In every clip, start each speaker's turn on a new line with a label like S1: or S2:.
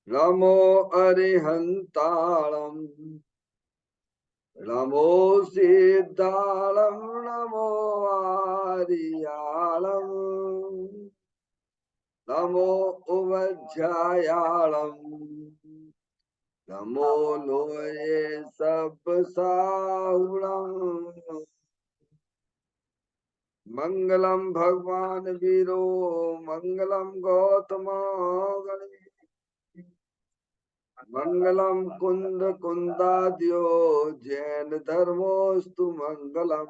S1: नमो अरिहंताणं नमो सिद्धाणं नमो आर्याणं नमो उवज्जायाणं नमो लोये सब साहुणं मंगलम भगवान वीरो मंगलम गौतम मंगलम कुंद कुंदाद्यो जैन धर्मोस्तु मंगलम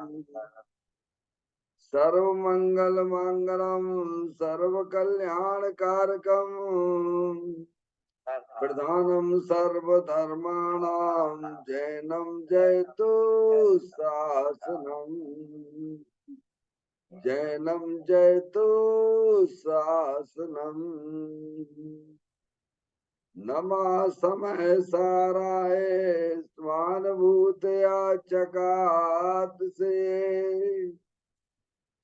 S1: सर्व मंगल मंगलम सर्व कल्याण कारकम प्रधानम सर्व धर्माणाम जैनम जयतु शासनम जैनम जयतु शासनम नमः समय साराय स्वानुभूतया चकात से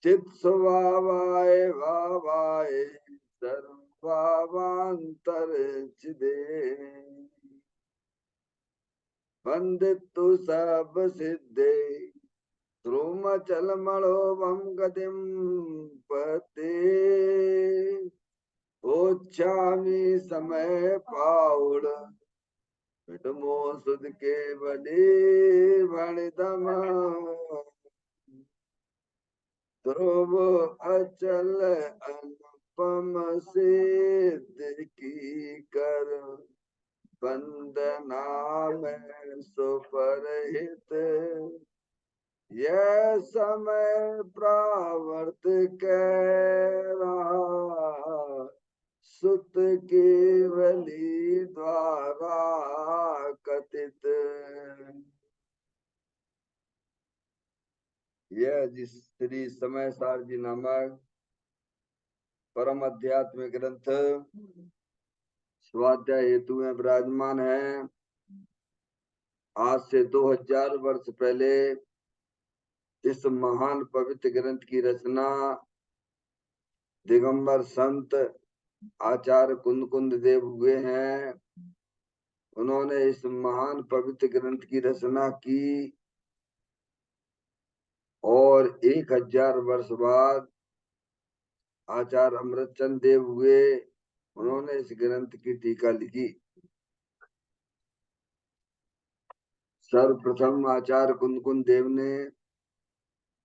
S1: चित स्वभावाय भावाय सर्वभावांतर चिदे वंदितु सब सिद्धे ध्रुम चल मणोभम गतिम पते ओच्छामि समय पाउड़ विटमो सुध के बलि भणितम ध्रुव अचल अनुपम सिद्ध की कर वंदना में सुपरहित यह समय प्रावर्त कह रहा सुत केवली द्वारा कथित। यह जिस श्री समय सार जी नामक परम आध्यात्मिक ग्रंथ स्वाध्याय हेतु में विराजमान है। आज से 2000 वर्ष पहले इस महान पवित्र ग्रंथ की रचना दिगंबर संत आचार्य कुंद देव हुए हैं। उन्होंने इस महान पवित्र ग्रंथ की रचना की और 1000 वर्ष बाद आचार्य अमृतचंद देव हुए। उन्होंने इस ग्रंथ की टीका लिखी। सर्वप्रथम आचार्य कुंद देव ने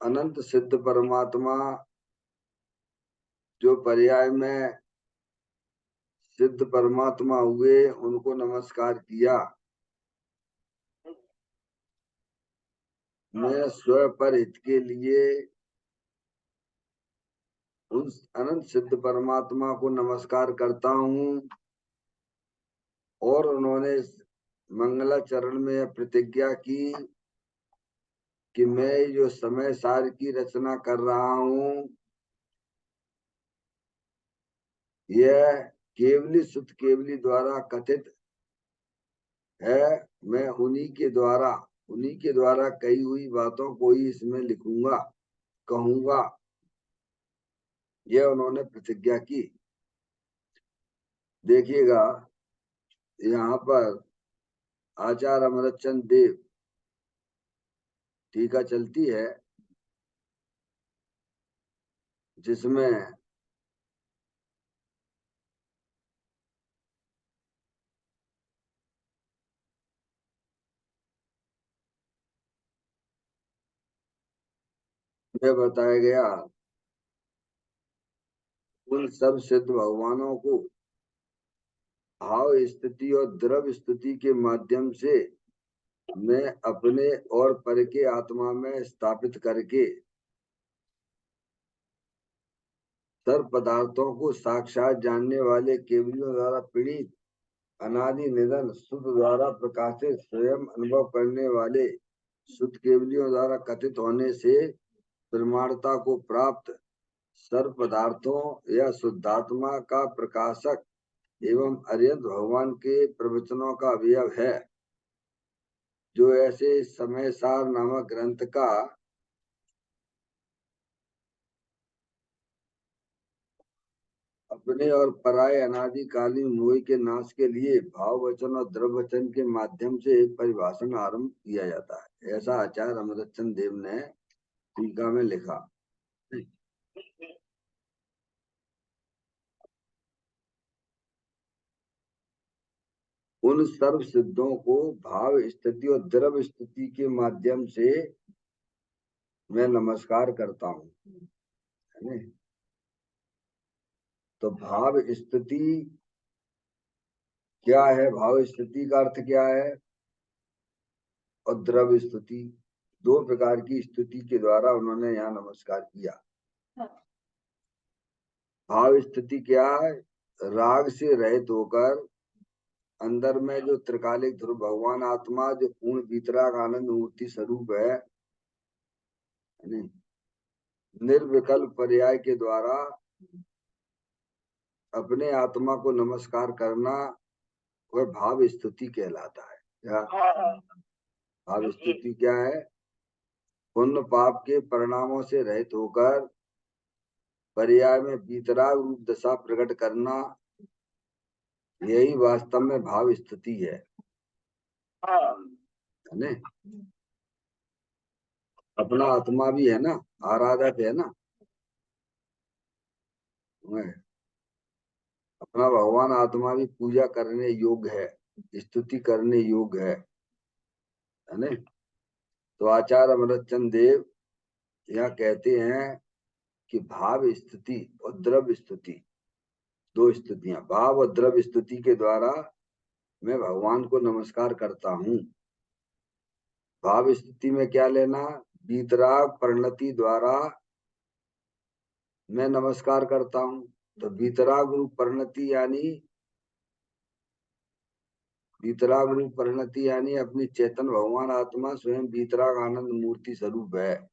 S1: अनंत सिद्ध परमात्मा जो पर्याय में सिद्ध परमात्मा हुए उनको नमस्कार किया। मैं स्वपर हित के लिए उस अनंत सिद्ध परमात्मा को नमस्कार करता हूँ। और उन्होंने मंगलाचरण में प्रतिज्ञा की कि मैं जो समय सार की रचना कर रहा हूँ यह केवली सुत केवली द्वारा कथित है। मैं उन्हीं के द्वारा कही हुई बातों को ही इसमें लिखूंगा कहूंगा। यह उन्होंने प्रतिज्ञा की। देखिएगा यहाँ पर आचार्य अमृतचंद देव टीका चलती है जिसमें यह बताया गया उन सब सिद्ध भगवानों को भाव स्तुति और द्रव्य स्तुति के माध्यम से मैं अपने और पर के आत्मा में स्थापित करके सर्व पदार्थों को साक्षात जानने वाले केवलियों द्वारा पीड़ित अनादि निधन शुद्ध द्वारा प्रकाशित स्वयं अनुभव करने वाले शुद्ध केवलियों द्वारा कथित होने से प्रमाणता को प्राप्त सर्व पदार्थों या शुद्धात्मा का प्रकाशक एवं अरिहंत भगवान के प्रवचनों का अवयव है। जो ऐसे समय सार नामक ग्रंथ का अपने और पराये अनादिकालीन मोह के नाश के लिए भाव वचन और द्रव वचन के माध्यम से परिभाषण आरंभ किया जाता है, ऐसा आचार्य अमृतचंद देव ने टीका में लिखा। उन सर्व सिद्धों को भाव स्थिति और द्रव स्थिति के माध्यम से मैं नमस्कार करता हूँ। तो भाव स्थिति क्या है? भाव स्थिति का अर्थ क्या है? और द्रव स्तुति, दो प्रकार की स्तुति के द्वारा उन्होंने यहाँ नमस्कार किया। भाव स्तुति क्या है? राग से रहित होकर अंदर में जो त्रिकालिक ध्रुव भगवान आत्मा जो पूर्ण वीतराग आनंद मूर्ति स्वरूप है, निर्विकल्प पर्याय के द्वारा अपने आत्मा को नमस्कार करना वह भाव स्तुति कहलाता है। क्या भाव स्तुति क्या है? पुण्य पाप के परिणामों से रहित होकर पर्याय में वीतराग रूप दशा प्रकट करना, यही वास्तव में भाव स्तुति है। अपना आत्मा भी है ना, आराधक है ना, अपना भगवान आत्मा भी पूजा करने योग्य है, स्तुति करने योग्य है ना। तो आचार्य अमृतचंद देव यह कहते हैं कि भाव स्तुति और द्रव्य स्तुति, दो स्तुतियां, भाव और द्रव्य स्तुति के द्वारा मैं भगवान को नमस्कार करता हूँ। भाव स्तुति में क्या लेना? वीतराग परिणति द्वारा मैं नमस्कार करता हूँ। तो वीतराग रूप परिणति यानी अपनी चेतन भगवान आत्मा स्वयं वीतराग आनंद मूर्ति स्वरूप है,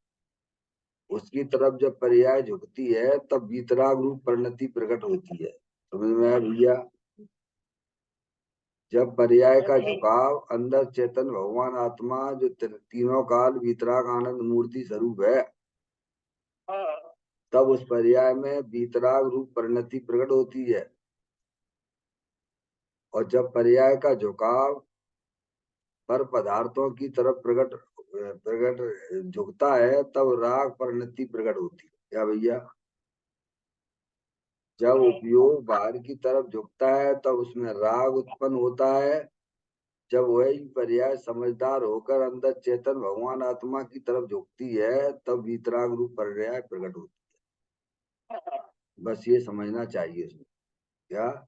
S1: उसकी तरफ जब पर्याय झुकती है तब वीतराग रूप परिणति प्रकट होती है। समझ में आया भैया? जब पर्याय का झुकाव अंदर चेतन भगवान आत्मा जो तीनों काल वीतराग आनंद मूर्ति स्वरूप है, तब उस पर्याय में वीतराग रूप परिणति प्रकट होती है। और जब पर्याय का झुकाव पर पदार्थों की तरफ प्रकट झुकता है तब राग परिणति प्रकट होती है। क्या भैया? जब उपयोग बाहर की तरफ झुकता है तब उसमें राग उत्पन्न होता है। जब वही पर्याय समझदार होकर अंदर चेतन भगवान आत्मा की तरफ झुकती है तब वीतराग रूप पर्याय प्रकट होती है। बस ये समझना चाहिए इसमें। क्या?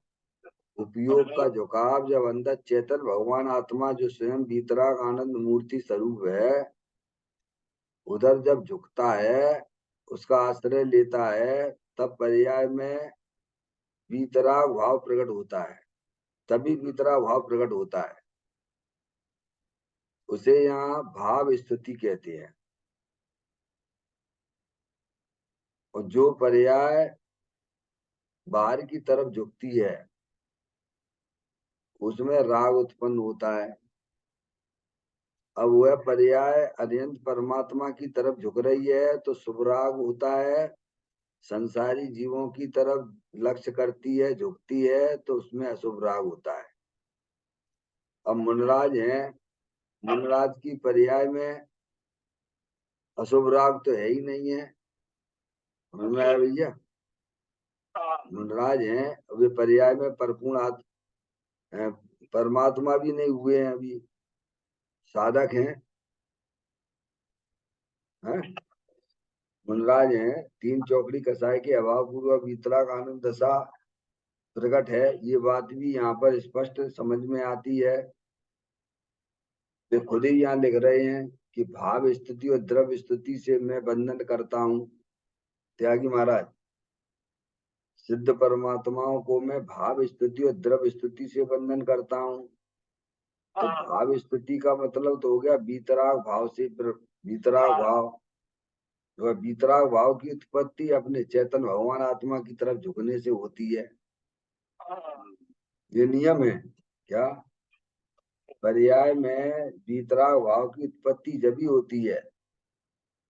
S1: उपयोग का झुकाव जब अंदर चेतन भगवान आत्मा जो स्वयं वीतराग आनंद मूर्ति स्वरूप है उधर जब झुकता है, उसका आश्रय लेता है, तब पर्याय में वीतराग भाव प्रकट होता है, तभी वीतराग भाव प्रकट होता है। उसे यहाँ भाव स्तुति कहते हैं। और जो पर्याय बाहर की तरफ झुकती है उसमें राग उत्पन्न होता है। अब वह पर्याय अत्यंत परमात्मा की तरफ झुक रही है तो शुभ राग होता है। संसारी जीवों की तरफ लक्ष्य करती है, झुकती है, तो उसमें अशुभ राग होता है। अब मुनराज है, मुनराज की पर्याय में अशुभ राग तो है ही नहीं है। समझ में आया भैया? मुनराज है, वे पर्याय में परमात्मा भी नहीं हुए हैं, अभी साधक हैं। मुनराज हैं, तीन चौकड़ी कसाय के अभाव पूर्वक वीतराग आनंद दशा प्रकट है। ये बात भी यहाँ पर स्पष्ट समझ में आती है। वे खुद ही यहाँ लिख रहे हैं कि भाव स्तुति और द्रव्य स्तुति से मैं बंधन करता हूँ। त्यागी महाराज, सिद्ध परमात्माओं को मैं भाव स्तुति और द्रव्य स्तुति से बंधन करता हूँ। तो भाव स्तुति का मतलब तो हो गया वीतराग भाव से, वीतराग भाव, वह वीतराग भाव की उत्पत्ति अपने चेतन भगवान आत्मा की तरफ झुकने से होती है। ये नियम है। क्या? पर्याय में वीतराग भाव की उत्पत्ति जब ही होती है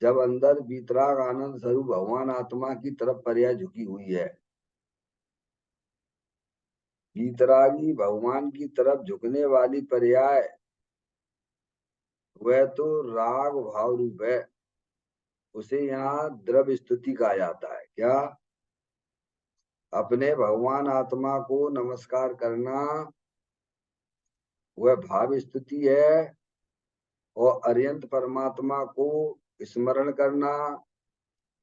S1: जब अंदर वीतराग आनंद स्वरूप भगवान आत्मा की तरफ पर्याय झुकी हुई है। वीतरागी भगवान की तरफ झुकने वाली पर्याय वह तो राग भाव रूप है, उसे यहाँ द्रव्य स्तुति कहा जाता है। क्या? अपने भगवान आत्मा को नमस्कार करना वह भाव स्तुति है, और अर्यंत परमात्मा को स्मरण करना,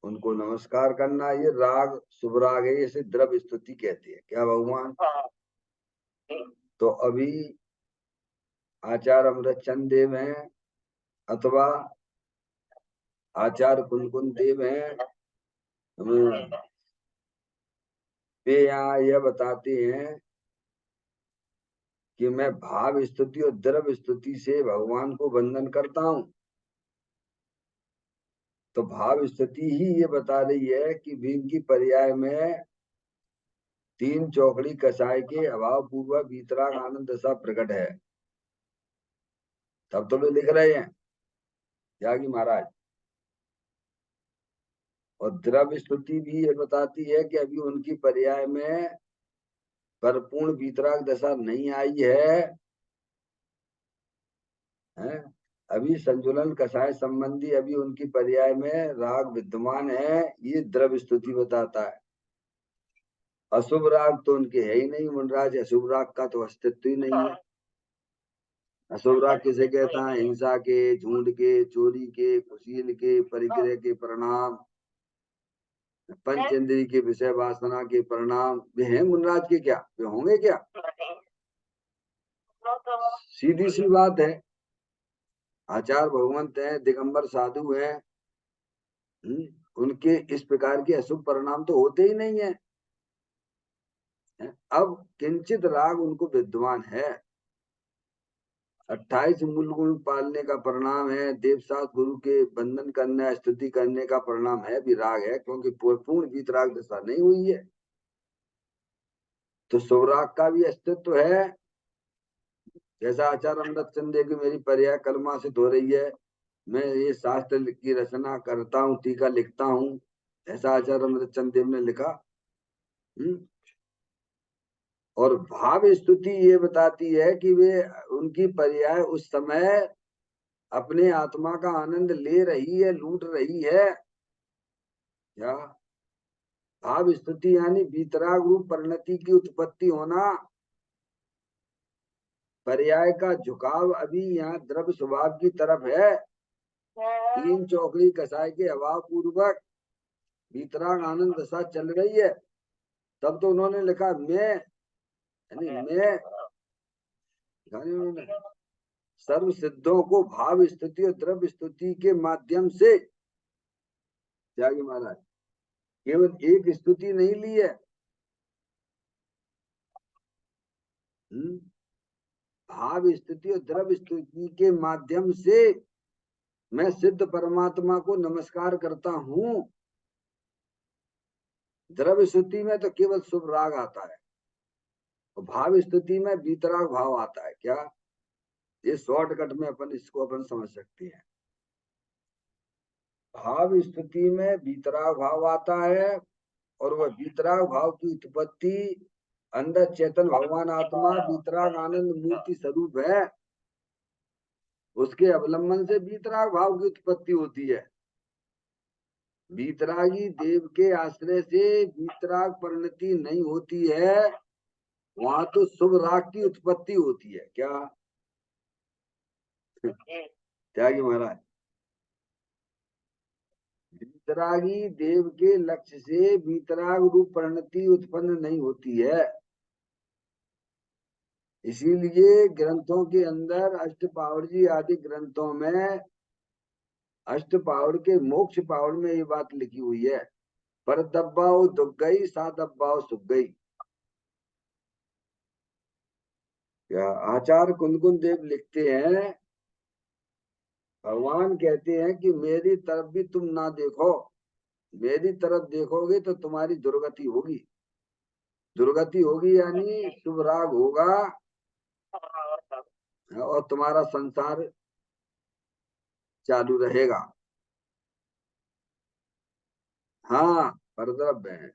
S1: उनको नमस्कार करना, ये राग शुभ राग है, इसे द्रव्य स्तुति कहते हैं। क्या भगवान? तो अभी आचार्य अमृतचंद देव हैं अथवा आचार्य कुनकुन देव हैं, वे यहाँ यह बताते हैं कि मैं भाव स्तुति और द्रव्य स्तुति से भगवान को वंदन करता हूं। तो भाव स्तुति ही ये बता रही है कि भीम की पर्याय में तीन चौकड़ी कसाय के अभाव पूर्वक वीतराग आनंद दशा प्रकट है। तब तो वे लिख रहे हैं त्यागी महाराज। और द्रव्य स्तुति भी ये बताती है कि अभी उनकी पर्याय में परिपूर्ण वीतराग दशा नहीं आई है, अभी संतुलन कसाय संबंधी अभी उनकी पर्याय में राग विद्यमान है, ये द्रव्य स्तुति बताता है। अशुभ राग तो उनके है ही नहीं मुनराज, अशुभ राग का तो अस्तित्व ही नहीं है। अशुभ राग किसे कहता है? हिंसा के, झूठ के, चोरी के, कुशील के, परिग्रह के परिणाम, पंचेंद्रिय के विषय वासना के परिणाम, वे हैं मुनराज के? क्या वे होंगे? क्या सीधी सी बात है। आचार्य भगवंत है, दिगंबर साधु है, उनके इस प्रकार के अशुभ परिणाम तो होते ही नहीं है। अब किंचित राग उनको विद्यमान है, 28 मूल गुण पालने का परिणाम है, देवसात गुरु के बंधन करना, स्तुति करने का परिणाम है, भी राग है, क्योंकि पूर्ण वीतराग दशा नहीं हुई है। तो सौराग का भी अस्तित्व है। जैसा आचार्य अमृत चंद की मेरी पर्याय कलमा से हो रही है, मैं ये शास्त्र की रचना करता हूँ, टीका लिखता हूँ, ऐसा आचार्य अमृत चंद देव ने लिखा। और भाव स्तुति ये बताती है कि वे उनकी पर्याय उस समय अपने आत्मा का आनंद ले रही है, लूट रही है। क्या? भाव स्तुति यानी वीतराग रूप परिणति की उत्पत्ति होना, पर्याय का झुकाव अभी यहाँ द्रव्य स्वभाव की तरफ है, तीन चौकड़ी कसाय के अभाव पूर्वक वीतराग आनंद दशा चल रही है। तब तो उन्होंने लिखा मैं, यानी मैं सर्व सिद्धों को भाव स्तुति और द्रव्य स्तुति के माध्यम से, त्यागी महाराज, केवल एक स्तुति नहीं ली है, भाव स्तुति और द्रव्य स्तुति के माध्यम से मैं सिद्ध परमात्मा को नमस्कार करता हूं। द्रव्य स्तुति में तो केवल शुभ राग आता है, और भाव स्तुति में वीतराग भाव आता है। क्या? ये शॉर्टकट में इसको अपन समझ सकते हैं। भाव स्तुति में वीतराग भाव आता है, और वह वीतराग भाव की उत्पत्ति अंदर चेतन भगवान आत्मा वीतराग आनंद मूर्ति स्वरूप है, उसके अवलंबन से वीतराग भाव की उत्पत्ति होती है। वीतरागी देव के आश्रय से वीतराग परिणति नहीं होती है, वहां तो शुभ राग की उत्पत्ति होती है। क्या? त्यागी महाराज, वीतरागी देव के लक्ष्य से वीतराग रूप परिणति उत्पन्न नहीं होती है। इसीलिए ग्रंथों के अंदर अष्टपावड़ जी आदि ग्रंथों में अष्टपावड़ के मोक्ष पावड़ में ये बात लिखी हुई है, पर दब्बाओ दुख गई, सा दब्बाओ सुख गई। क्या? आचार्य कुनकुन देव लिखते हैं, भगवान कहते हैं कि मेरी तरफ भी तुम ना देखो, मेरी तरफ देखोगे तो तुम्हारी दुर्गति होगी। दुर्गति होगी यानी शुभ राग होगा, और तुम्हारा संसार चालू रहेगा। हाँ, परद्रव्य है,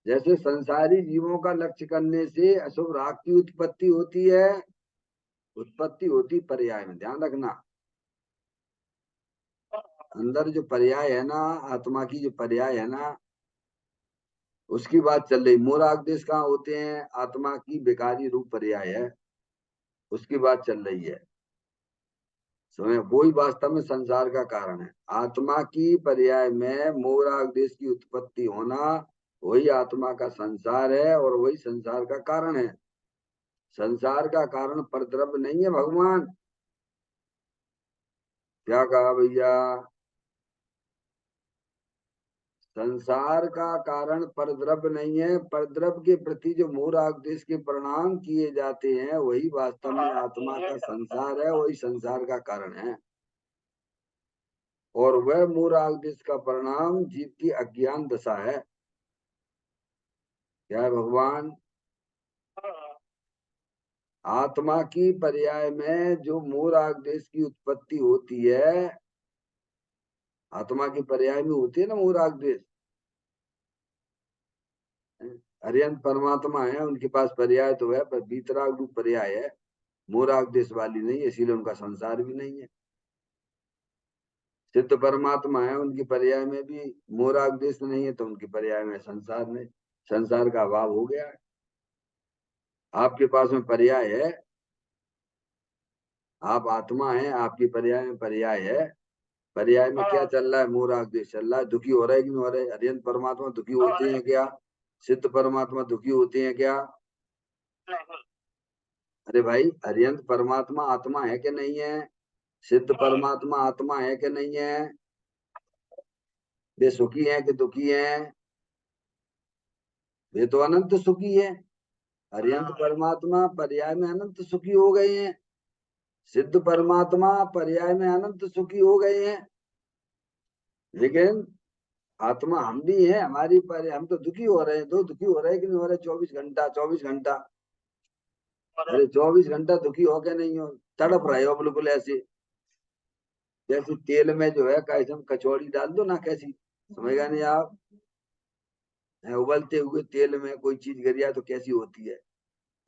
S1: जैसे संसारी जीवों का लक्ष्य करने से अशुभ राग की उत्पत्ति होती है, उत्पत्ति होती पर्याय में, ध्यान रखना। अंदर जो पर्याय है ना, आत्मा की जो पर्याय है ना, उसकी बात चल रही। मोराग देश कहाँ होते हैं? आत्मा की विकारी रूप पर्याय है, उसकी बात चल रही है। समय वो ही वास्तव में संसार का कारण है। आत्मा की पर्याय में मोराग देश की उत्पत्ति होना, वही आत्मा का संसार है और वही संसार का कारण है। संसार का कारण परद्रव्य नहीं है भगवान। क्या कहा भैया? संसार का कारण परद्रव्य नहीं है। परद्रव्य के प्रति जो मोराग देश के प्रणाम किए जाते हैं, वही वास्तव में आत्मा का संसार है, वही संसार का कारण है। और वह मोराग देश का परिणाम जीव की अज्ञान दशा है। क्या है भगवान? आत्मा की पर्याय में जो मोराग देश की उत्पत्ति होती है, आत्मा की पर्याय में होती है ना मोराग देश। अरिहंत परमात्मा है, उनके पास पर्याय तो है, पर बीतराग रूप पर्याय है, मोराग देश वाली नहीं है, इसीलिए उनका संसार भी नहीं है। सिद्ध परमात्मा है, उनकी पर्याय में भी मोराग देश नहीं है, तो उनकी पर्याय में संसार नहीं, संसार का अभाव हो गया है। आपके पास में पर्याय है, आप आत्मा है, आपकी पर्याय में पर्याय है। पर्याय में क्या चल रहा है? मोराग देश चल रहा है। दुखी हो रहा है कि नहीं हो रहा है? अरिहंत परमात्मा दुखी होते हैं क्या? सिद्ध परमात्मा दुखी होते हैं क्या? अरे भाई, अरिहंत परमात्मा आत्मा है कि नहीं है? सिद्ध परमात्मा आत्मा है कि नहीं है? वे सुखी हैं कि दुखी हैं? वे तो अनंत सुखी है। अरिहंत परमात्मा पर्याय में अनंत सुखी हो गए हैं, सिद्ध परमात्मा पर्याय में अनंत सुखी हो गए हैं। लेकिन आत्मा हम भी हैं, हमारी पर हम तो दुखी हो रहे हैं। दो दुखी हो रहे हैं कि नहीं हो रहे? 24 घंटा 24 घंटा। अरे 24 घंटा दुखी हो के नहीं हो, तड़प रहे हो बिल्कुल ऐसे, जैसे तेल में जो है कैसे हम कचौड़ी डाल दो ना, कैसी, समझेगा नहीं आप? उबलते हुए तेल में कोई चीज गिर जाए तो कैसी होती है,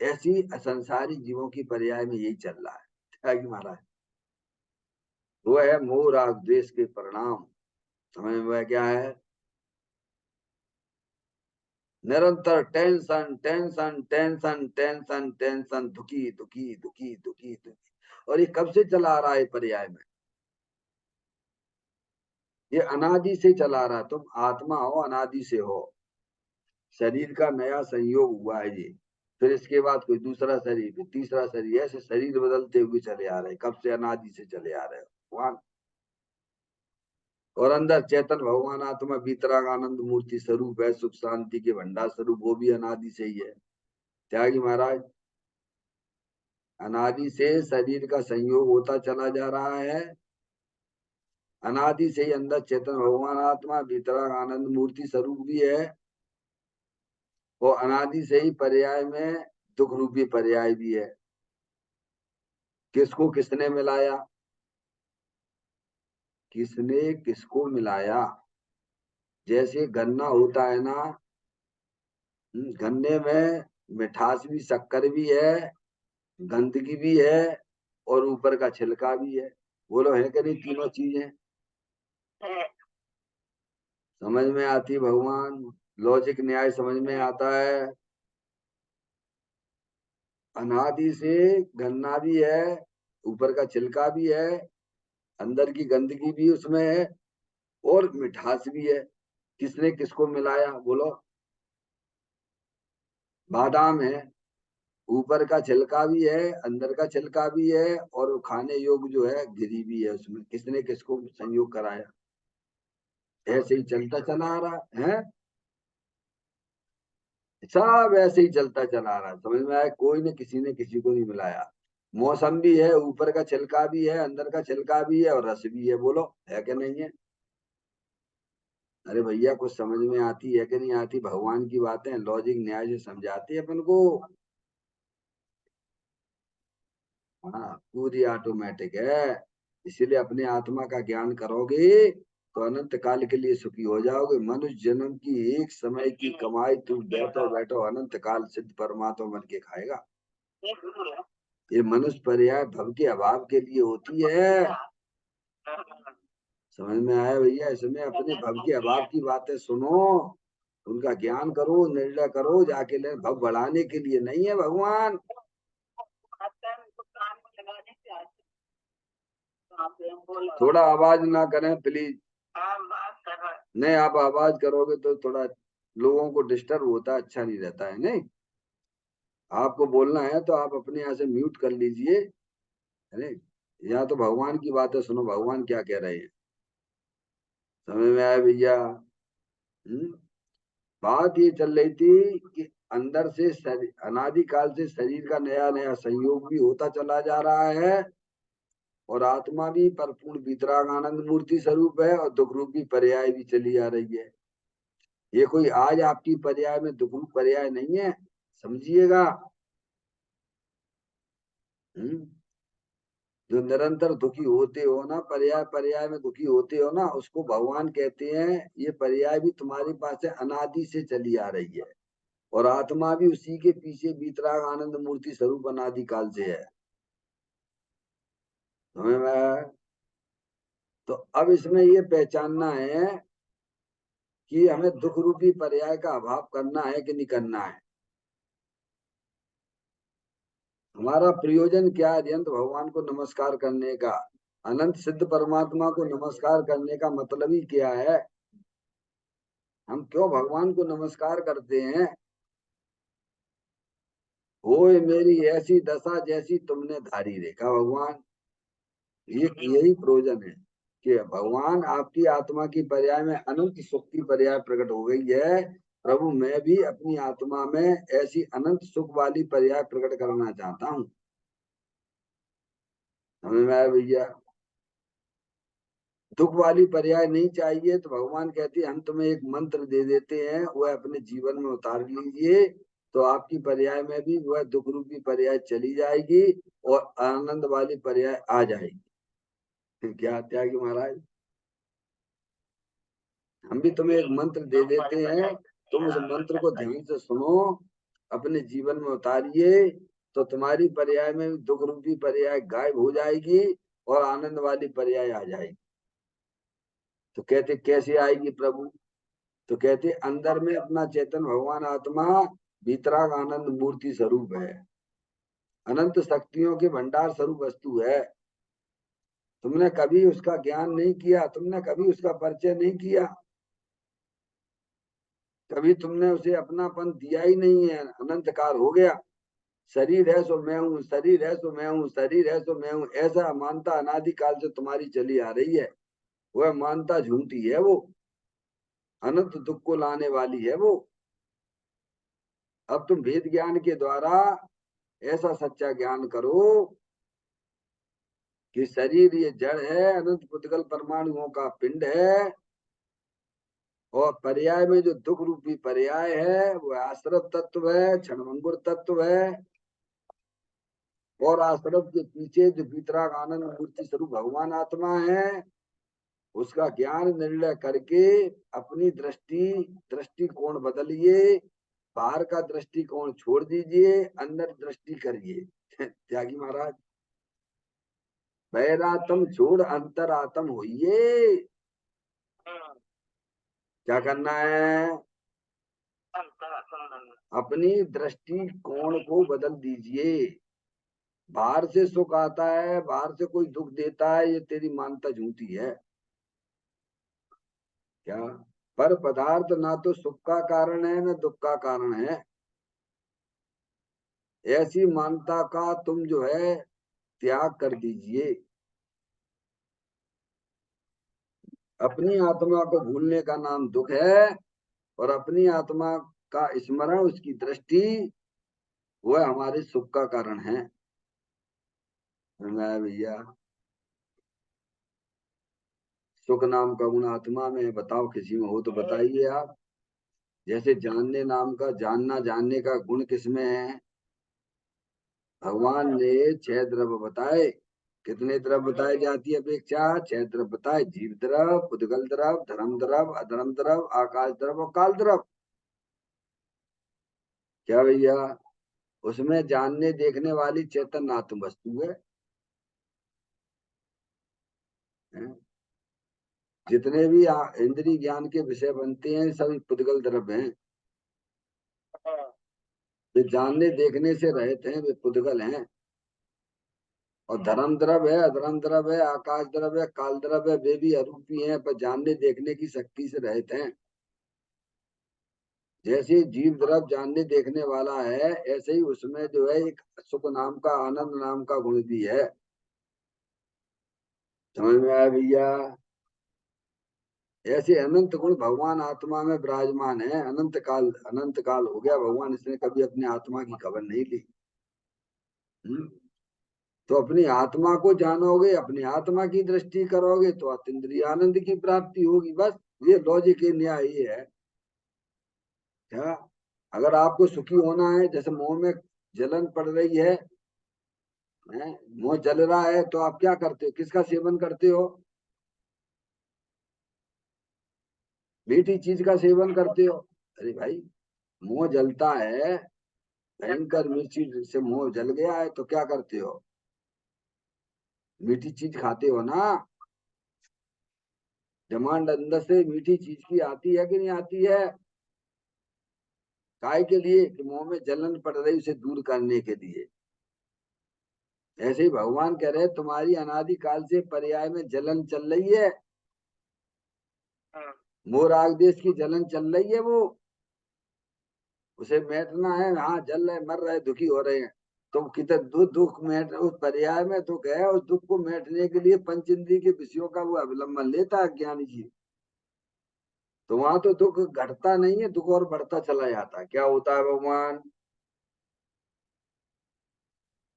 S1: ऐसी असंसारी जीवों की पर्याय में यही चल रहा है। क्या कि महाराज, वो है मोह राग द्वेष के परिणाम। समझ में वह क्या है? निरंतर tension tension tension tension tension, दुखी दुखी दुखी दुखी दुखी। और ये कब से चला आ रहा है पर्याय में? ये अनादि से चला आ रहा है। तुम आत्मा हो, अनादि से हो। शरीर का नया संयोग हुआ है ये, फिर इसके बाद कोई दूसरा शरीर, फिर तीसरा शरीर, ऐसे शरीर बदलते हुए चले आ रहे हैं। कब से? अनादि से चले आ रहे हो भगवान। और अंदर चेतन भगवान आत्मा बीतराग आनंद मूर्ति स्वरूप है, सुख शांति के भंडार स्वरूप, वो भी अनादि से ही है। त्यागी महाराज, अनादि से शरीर का संयोग होता चला जा रहा है। अनादि से ही अंदर चेतन भगवान आत्मा भीतराग आनंद मूर्ति स्वरूप भी है। और अनादि से ही पर्याय में दुख रूपी पर्याय भी है। किसको किसने मिलाया? किसने किसको मिलाया? जैसे गन्ना होता है ना, गन्ने में मिठास भी, शक्कर भी है, गंदगी भी है, और ऊपर का छिलका भी है। बोलो है कि नहीं? तीनों चीजें समझ में आती भगवान? लॉजिक न्याय समझ में आता है। अनादि से गन्ना भी है, ऊपर का छिलका भी है, अंदर की गंदगी भी उसमें है, और मिठास भी है। किसने किसको मिलाया? बोलो। बादाम है, ऊपर का छिलका भी है, अंदर का छिलका भी है, और वो खाने योग्य जो है गिरी भी है उसमें। किसने किसको संयोग कराया? ऐसे ही चलता चला आ रहा है। सब ऐसे ही चलता चला आ रहा है। समझ में आया? कोई ने किसी ने किसी को नहीं मिलाया। मौसम भी है, ऊपर का छिलका भी है, अंदर का छिलका भी है, और रस भी है। बोलो है कि नहीं है? अरे भैया, कुछ समझ में आती है कि नहीं आती? भगवान की बातें लॉजिक न्याय से समझाती है अपन को। हाँ, पूरी ऑटोमेटिक है। इसीलिए अपने आत्मा का ज्ञान करोगे तो अनंत काल के लिए सुखी हो जाओगे। मनुष्य जन्म की एक समय की कमाई तू बैठो बैठो अनंत काल सिद्ध परमात्मा बन के खाएगा। ये मनुष्य पर्याय भव के अभाव के लिए होती है। समझ में आया भैया? इसमें अपने भव के अभाव की बातें सुनो, उनका ज्ञान करो, निर्णय करो, जाके ले भव बढ़ाने के लिए नहीं है भगवान। थोड़ा आवाज ना करें प्लीज। नहीं, आप आवाज करोगे तो थोड़ा लोगों को डिस्टर्ब होता है, अच्छा नहीं रहता है। नहीं, आपको बोलना है तो आप अपने यहाँ से म्यूट कर लीजिए। अरे, या तो भगवान की बातें सुनो, भगवान क्या कह रहे हैं। समझ में आया भैया? बात ये चल रही थी कि अंदर से अनादिकाल से शरीर का नया नया संयोग भी होता चला जा रहा है, और आत्मा भी परिपूर्ण वितराग आनंद मूर्ति स्वरूप है, और दुख रूपी पर्याय भी चली आ रही है। ये कोई आज आपकी पर्याय में दुख रूप पर्याय नहीं है, समझिएगा। जो निरंतर दुखी होते हो ना, पर्याय पर्याय में दुखी होते हो ना, उसको भगवान कहते हैं ये पर्याय भी तुम्हारे पास से अनादि से चली आ रही है, और आत्मा भी उसी के पीछे वितराग आनंद मूर्ति स्वरूप अनादि काल से है। समझ में आया? तो अब इसमें ये पहचानना है कि हमें दुख रूपी पर्याय का अभाव करना है कि नहीं करना है। हमारा प्रयोजन क्या है? अनंत भगवान को नमस्कार करने का, अनंत सिद्ध परमात्मा को नमस्कार करने का मतलब ही क्या है? हम क्यों भगवान को नमस्कार करते हैं? होए मेरी ऐसी दशा जैसी तुमने धारी, देखा भगवान? ये यही प्रयोजन है कि भगवान आपकी आत्मा की पर्याय में अनंत सुख की पर्याय प्रकट हो गई है। प्रभु, मैं भी अपनी आत्मा में ऐसी अनंत सुख वाली पर्याय प्रकट करना चाहता हूँ। समझ में आया भैया? दुख वाली पर्याय नहीं चाहिए तो भगवान कहते हैं हम तुम्हें एक मंत्र दे देते हैं, वह अपने जीवन में उतार लीजिए, तो आपकी पर्याय में भी वह दुख रूपी पर्याय चली जाएगी और आनंद वाली पर्याय आ जाएगी। क्या त्यागी महाराज, हम भी तुम्हें एक मंत्र दे देते हैं, तुम उस मंत्र को ध्यान से सुनो, अपने जीवन में उतारिए, तो तुम्हारी पर्याय में दुख रूपी पर्याय गायब हो जाएगी और आनंद वाली पर्याय आ जाएगी। तो कहते कैसे आएगी प्रभु? तो कहते अंदर में अपना चेतन भगवान आत्मा वितराग आनंद मूर्ति स्वरूप है, अनंत शक्तियों के भंडार स्वरूप वस्तु है। तुमने कभी उसका ज्ञान नहीं किया, तुमने कभी उसका परिचय नहीं किया, कभी तुमने उसे अपनापन दिया ही नहीं है। अनंत काल हो गया, शरीर है सो मैं हूँ, शरीर है सो मैं हूँ, शरीर है सो मैं हूँ, ऐसा मानता अनादि काल से तुम्हारी चली आ रही है। वह मानता झूठी है, वो अनंत दुख को लाने वाली है वो। अब तुम वेद ज्ञान के द्वारा ऐसा सच्चा ज्ञान करो कि शरीर ये जड़ है, अनंत पुद्गल परमाणुओं का पिंड है, और पर्याय में जो दुख रूपी पर्याय है वो आश्रव तत्व है, क्षणभंगुर तत्व है, और आश्रव के पीछे जो वितराग आनंद मूर्ति स्वरूप भगवान आत्मा है, उसका ज्ञान निर्णय करके अपनी दृष्टिकोण बदलिए, बाहर का दृष्टिकोण छोड़ दीजिए, अंदर दृष्टि करिए। त्यागी महाराज, बहिरातम छोड़ अंतरात्म होइए। क्या करना है? अपनी दृष्टिकोण को बदल दीजिए। बाहर से सुख आता है, बाहर से कोई दुख देता है, ये तेरी मानता झूठी है। क्या? पर पदार्थ ना तो सुख का कारण है ना दुख का कारण है। ऐसी मानता का तुम जो है त्याग कर दीजिए। अपनी आत्मा को भूलने का नाम दुख है, और अपनी आत्मा का स्मरण, उसकी दृष्टि, वह हमारे सुख का कारण है। मैं भैया, सुख नाम का गुण आत्मा में है, बताओ किसी में हो तो बताइए आप। जैसे जानने नाम का, जानना जानने का गुण किसमें है? भगवान ने 6 द्रव्य बताए, कितने द्रव बताए जाती है अपेक्षा? 6 द्रव बताए, जीव द्रव, पुद्गल द्रव, धर्म द्रव, अधर्म द्रव, आकाश द्रव और काल द्रव। क्या भैया? उसमें जानने देखने वाली चेतन आत्म वस्तु है। हैं? जितने भी इंद्रिय ज्ञान के विषय बनते हैं सभी पुद्गल द्रव्य हैं। वे जानने देखने से रहित हैं, वे पुद्गल हैं। और धर्म द्रव्य है, अधर्म द्रव्य है, आकाश द्रव्य है, काल द्रव्य है, वे भी अरूपी हैं पर जानने देखने की शक्ति से रहित हैं। जैसे जीव द्रव्य जानने देखने वाला है, ऐसे ही उसमें जो है एक सुख नाम का, आनंद नाम का गुण भी है। समझ में आया भैया? ऐसे अनंत गुण भगवान आत्मा में विराजमान है। अनंत काल हो गया भगवान इसने कभी अपने आत्मा की खबर नहीं ली। तो अपनी आत्मा को जानोगे, अपनी आत्मा की दृष्टि करोगे तो अतीन्द्रिय आनंद की प्राप्ति होगी। बस ये लॉजिक है, न्याय ये है। क्या? अगर आपको सुखी होना है, जैसे मुंह में जलन पड़ रही है, मुंह जल रहा है, तो आप क्या करते हो? किसका सेवन करते हो? मीठी चीज का सेवन करते हो। अरे भाई, मुंह जलता है, भयंकर मिर्ची से मुंह जल गया है, तो क्या करते हो? मीठी चीज खाते हो ना। डिमांड अंदर से मीठी चीज की आती है कि नहीं आती है? काय के लिए? कि मुंह में जलन पड़ रही उसे दूर करने के लिए। ऐसे ही भगवान कह रहे तुम्हारी अनादि काल से पर्याय में जलन चल रही है। मोह राग देश की जलन चल रही है, वो उसे मिटना है। हाँ, जल रहे, मर रहे, दुखी हो रहे हैं। तो कितने दुख मिट, उस पर्याय में दुख है, उस दुख को मिटने के लिए पंच इंद्रिय के विषयों का वो अवलंबन लेता है ज्ञानी जी। तो वहां तो दुख घटता नहीं है, दुख और बढ़ता चला जाता है। क्या होता है भगवान?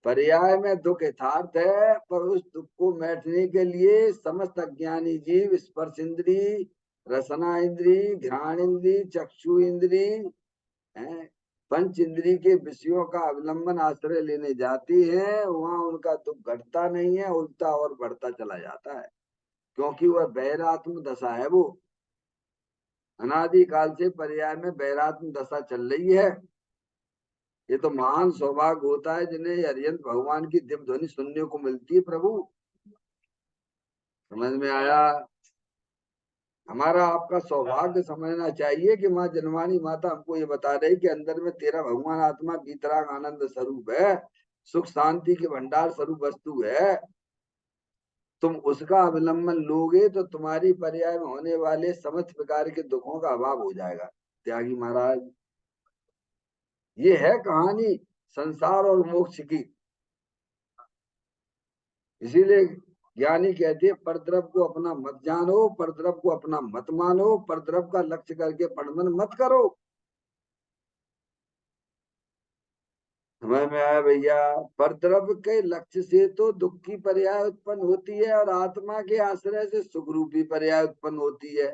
S1: पर्याय में दुख यथार्थ है, पर उस दुख को मिटने के लिए समस्त अज्ञानी जीव स्पर्श इंद्री, रसना इंद्री, घ्राण इंद्री, चक्षु इंद्री, पंच इंद्री के विषयों का अवलंबन आश्रय लेने जाती हैं। वहां उनका दुख घटता नहीं है, उल्टा और बढ़ता चला जाता है। क्योंकि वह बैरात्म दशा है। वो अनादि काल से पर्याय में बैरात्म दशा चल रही है। ये तो महान सौभाग्य होता है जिन्हें अरिहंत भगवान की दिव्य ध्वनि सुनने को मिलती है। प्रभु, समझ में आया? हमारा आपका सौभाग्य समझना चाहिए कि माँ जनवानी माता हमको ये बता रही कि अंदर में तेरा भगवान आत्मा बीतराग आनंद स्वरूप है, सुख शांति के भंडार स्वरूप वस्तु है। तुम उसका अवलंबन लोगे तो तुम्हारी पर्याय में होने वाले समस्त प्रकार के दुखों का अभाव हो जाएगा। त्यागी महाराज, ये है कहानी संसार और मोक्ष की। इसीलिए ज्ञानी कहते हैं परद्रव को अपना मत जानो, परद्रव को अपना मत मानो, परद्रव का लक्ष्य करके पढ़मन मत करो। समझ में आया भैया? परद्रव के लक्ष्य से तो दुख की पर्याय उत्पन्न होती है और आत्मा के आश्रय से सुख रूपी पर्याय उत्पन्न होती है।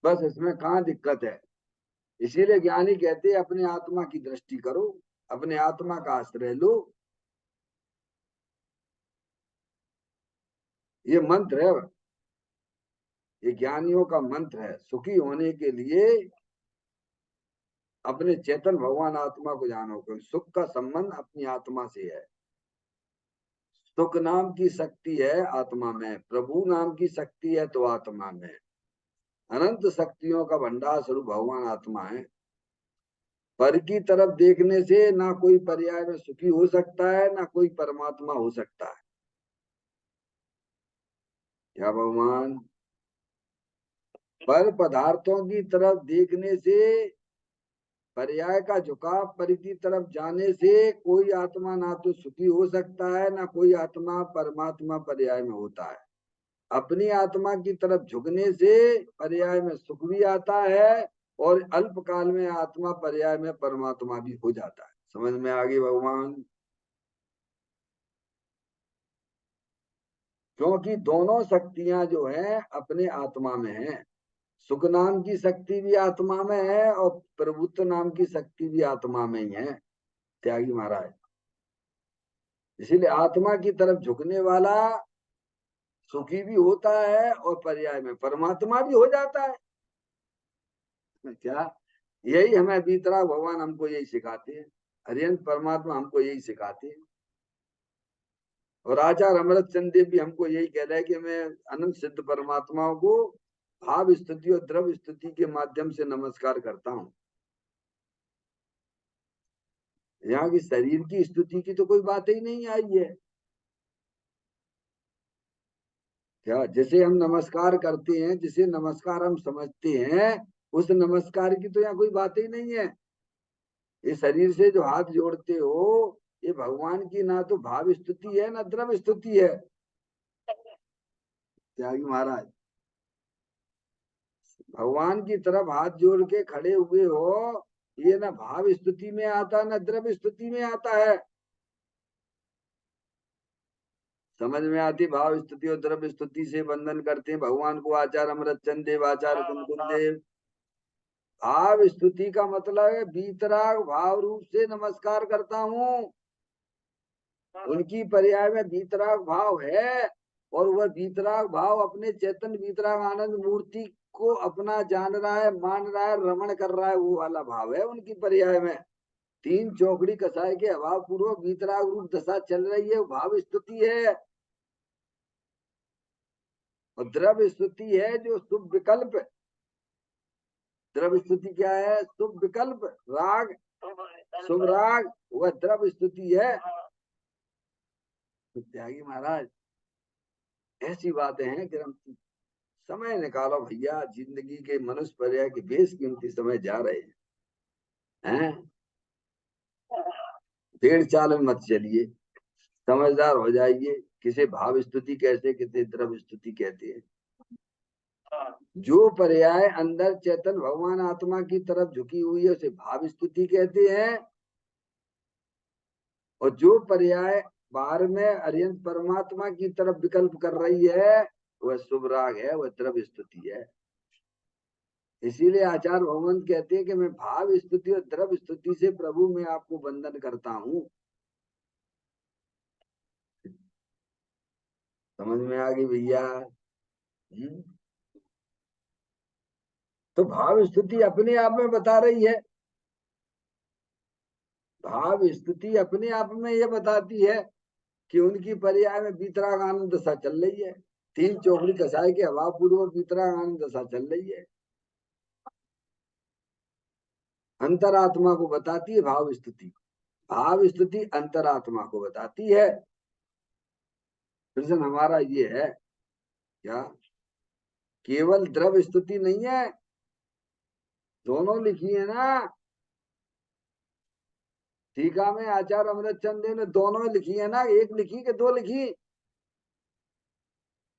S1: बस इसमें कहाँ दिक्कत है? इसीलिए ज्ञानी कहते हैं अपने आत्मा की दृष्टि करो, अपने आत्मा का आश्रय लो। ये मंत्र है, ये ज्ञानियों का मंत्र है। सुखी होने के लिए अपने चेतन भगवान आत्मा को जानो, क्योंकि सुख का संबंध अपनी आत्मा से है। सुख नाम की शक्ति है आत्मा में, प्रभु नाम की शक्ति है तो आत्मा में। अनंत शक्तियों का भंडार स्वरूप भगवान आत्मा है। पर की तरफ देखने से ना कोई पर्याय में सुखी हो सकता है, ना कोई परमात्मा हो सकता है। क्या भगवान? पर पदार्थों की तरफ देखने से, पर्याय का झुकाव पर की तरफ जाने से कोई आत्मा ना तो सुखी हो सकता है, ना कोई आत्मा परमात्मा पर्याय में होता है। अपनी आत्मा की तरफ झुकने से पर्याय में सुख भी आता है और अल्पकाल में आत्मा पर्याय में परमात्मा भी हो जाता है। समझ में आ गई भगवान? क्योंकि दोनों शक्तियां जो हैं अपने आत्मा में हैं। सुख नाम की शक्ति भी आत्मा में है और प्रभुत्व नाम की शक्ति भी आत्मा में ही है। त्यागी महाराज, इसीलिए आत्मा की तरफ झुकने वाला सुखी भी होता है और पर्याय में परमात्मा भी हो जाता है। क्या यही हमें बीतराग भगवान हमको यही सिखाते हैं, हरियंत परमात्मा हमको यही सिखाते हैं। और आचार्य अमृत चंद देव भी हमको यही कह रहे हैं कि मैं अनंत सिद्ध परमात्माओं को भाव स्तुति और द्रव्य स्तुति के माध्यम से नमस्कार करता हूँ। यहाँ की शरीर की स्तुति की तो कोई बात ही नहीं आई है। क्या जिसे हम नमस्कार करते हैं, जिसे नमस्कार हम समझते हैं, उस नमस्कार की तो यहाँ कोई बात ही नहीं है। ये शरीर से जो हाथ जोड़ते हो, ये भगवान की ना तो भाव स्तुति है ना द्रव्य स्तुति है। त्यागी महाराज, भगवान की तरफ हाथ जोड़ के खड़े हुए हो, ये ना भाव स्तुति में आता ना द्रव्य स्तुति में आता है। समझ में आती? भाव स्तुति और द्रव्य स्तुति से वंदन करते हैं भगवान को आचार्य अमृत चंद देव, आचार्य कुमकुम देव। भाव स्तुति का मतलब है बीतराग भाव रूप से नमस्कार करता हूँ। उनकी पर्याय में बीतराग भाव है, और वह बीतराग भाव अपने चैतन्य बीतराग आनंद मूर्ति को अपना जान रहा है, मान रहा है, रमण कर रहा है, वो वाला भाव है उनकी पर्याय में। तीन चौकड़ी कसाई के अभाव पूर्वक बीतराग रूप दशा चल रही है, भाव स्तुति है। और द्रव्य स्तुति है जो शुभ विकल्प। द्रव्य स्तुति क्या है? शुभ विकल्प राग, शुभ राग, वह द्रव्य स्तुति है। त्यागी महाराज, ऐसी बातें हैं कि हम समय निकालो भैया, जिंदगी के मनुष्य पर्याय के बेशकीमती समय जा रहे हैं। भेड़ चाल में मत चलिए, समझदार हो जाइए। किसे भाव स्तुति कैसे, किसे द्रव्य स्तुति कहते हैं। जो पर्याय अंदर चेतन भगवान आत्मा की तरफ झुकी हुई है उसे भाव स्तुति कहते हैं, और जो पर्याय बाहर में अरिहंत परमात्मा की तरफ विकल्प कर रही है वह शुभ राग है, वह द्रव्य स्तुति है। इसीलिए आचार्य भगवान कहते हैं कि मैं भाव स्तुति और द्रव्य स्तुति से प्रभु मैं आपको वंदन करता हूँ। समझ में आ गई भैया? तो भाव स्तुति अपने आप में बता रही है, भाव स्तुति अपने आप में यह बताती है कि उनकी पर्याय में बीतराग आनंद दशा चल रही है। तीन चौकड़ी कसाई के अभाव पूर्वक बीतराग आनंद दशा चल रही है। अंतरात्मा को बताती है भाव स्तुति। भाव स्तुति अंतरात्मा को बताती है। प्रश्न हमारा ये है, क्या केवल द्रव्य स्तुति नहीं है, दोनों लिखी है ना? टीका में आचार्य अमृत चंद देव ने दोनों लिखी है ना, एक लिखी कि दो लिखी?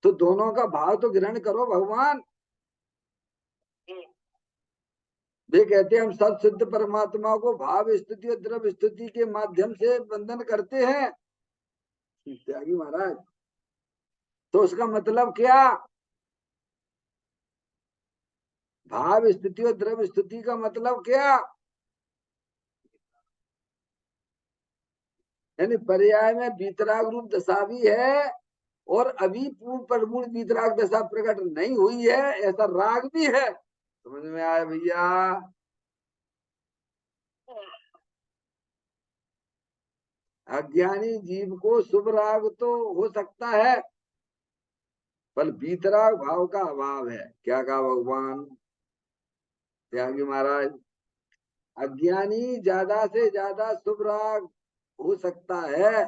S1: तो दोनों का भाव तो ग्रहण करो भगवान। वे कहते हैं हम सब सिद्ध परमात्मा को भाव स्तुति और द्रव्य स्तुति के माध्यम से वंदन करते हैं। त्यागी महाराज, तो उसका मतलब क्या? भाव स्तुति और द्रव्य स्तुति का मतलब क्या? यानी पर्याय में बीतराग रूप दशा भी है, और अभी पूर्ण प्रमूल बीतराग दशा प्रकट नहीं हुई है ऐसा राग भी है। समझ में आया भैया? अज्ञानी जीव को शुभ राग तो हो सकता है, पर बीतराग भाव का अभाव है। क्या कहा भगवान? त्यागी महाराज, अज्ञानी ज्यादा से ज्यादा शुभ राग हो सकता है,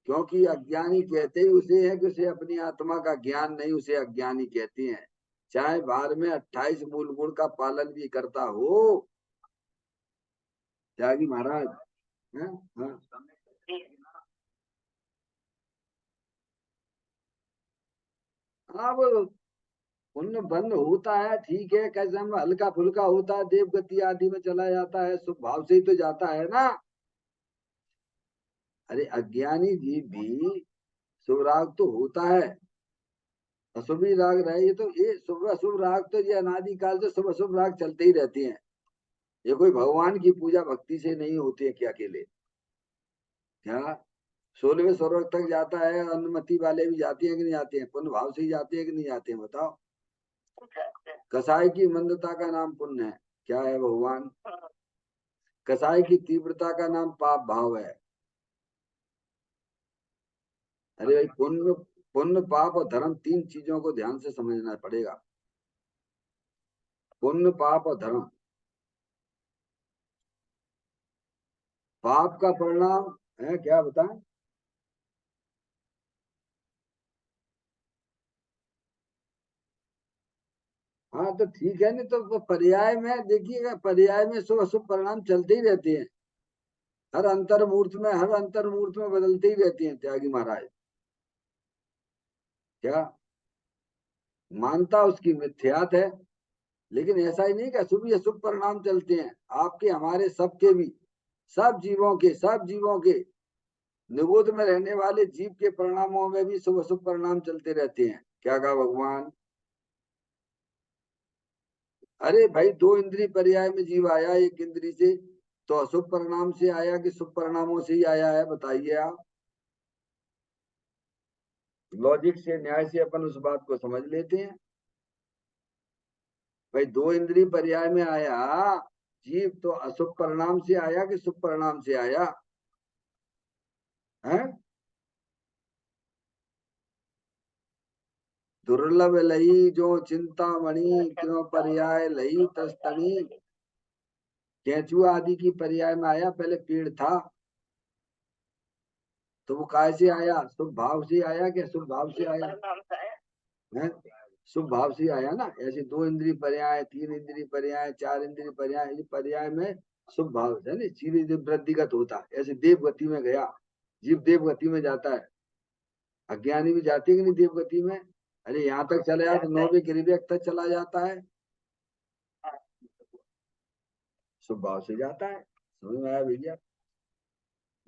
S1: क्योंकि अज्ञानी कहते ही उसे है कि उसे अपनी आत्मा का ज्ञान नहीं, उसे अज्ञानी कहते हैं। चाहे बाहर में 28 मूल गुण का पालन भी करता हो। त्यागी महाराज, है? हाँ। हाँ, वो पुण्य बंद होता है, ठीक है, कैसे में हल्का फुल्का होता है, देव गति आदि में चला जाता है, शुभ भाव से ही तो जाता है ना। अरे अज्ञानी जीव भी शुभ राग तो होता है, अशुभ ही राग रहे, ये तो ये शुभ अशुभ राग तो ये अनादि काल से शुभ अशुभ राग चलते ही रहते हैं। ये कोई भगवान की पूजा भक्ति से नहीं होती है क्या अकेले? क्या 16वें स्वर्ग तक जाता है, अनुमति वाले भी जाते हैं कि नहीं जाते हैं? पुण्य भाव से ही जाते हैं कि नहीं जाते हैं, बताओ। कसाई की मंदता का नाम पुण्य है, क्या है भगवान? कसाई की तीव्रता का नाम पाप भाव है। अरे भाई, पुण्य पुण्य पाप और धर्म, तीन चीजों को ध्यान से समझना पड़ेगा। पुण्य पाप और धर्म। पाप का परिणाम है क्या, बताएं? हाँ तो ठीक है, नहीं तो वो पर्याय में देखिएगा, पर्याय में शुभ अशुभ परिणाम चलते ही रहते हैं। हर अंतर मुहूर्त में बदलते ही रहते हैं, त्यागी महाराज। क्या मानता उसकी मिथ्यात है, लेकिन ऐसा ही नहीं कि अशुभ ही अशुभ परिणाम चलते हैं। आपके, हमारे, सबके भी, सब जीवों के निगोद में रहने वाले जीव के परिणामों में भी शुभ अशुभ परिणाम चलते रहते हैं। क्या कहा भगवान? अरे भाई, दो इंद्रिय पर्याय में जीव आया एक इंद्रिय से, तो अशुभ परिणाम से आया कि शुभ परिणामों से ही आया है, बताइए आप। लॉजिक से, न्याय से अपन उस बात को समझ लेते हैं। भाई, दो इंद्रिय पर्याय में आया जीव, तो अशुभ परिणाम से आया कि शुभ परिणाम से आया है? दुर्लभ लई जो चिंतामणि, क्यों पर्याय लई तस्तनी। केंचुआ आदि की पर्याय में आया, पहले पेड़ था, तो वो काय से आया? शुभ भाव से आया कि अशुभ भाव से आया है? शुभ भाव से आया ना। ऐसे दो इंद्रिय पर्याय, तीन इंद्रिय पर्याय, चार इंद्रिय पर्याय, ये पर्याय में शुभ भाव से नहीं, सीधे वृद्धिगत होता है। ऐसे देवगति में गया, जीव देवगति में जाता है। अज्ञानी भी जाते हैं कि नहीं देवगति में? अरे यहाँ तक चला जाए तो नौवे गिरिवेक तक चला जाता है, शुभ भाव से जाता है। समझ में आया भैया?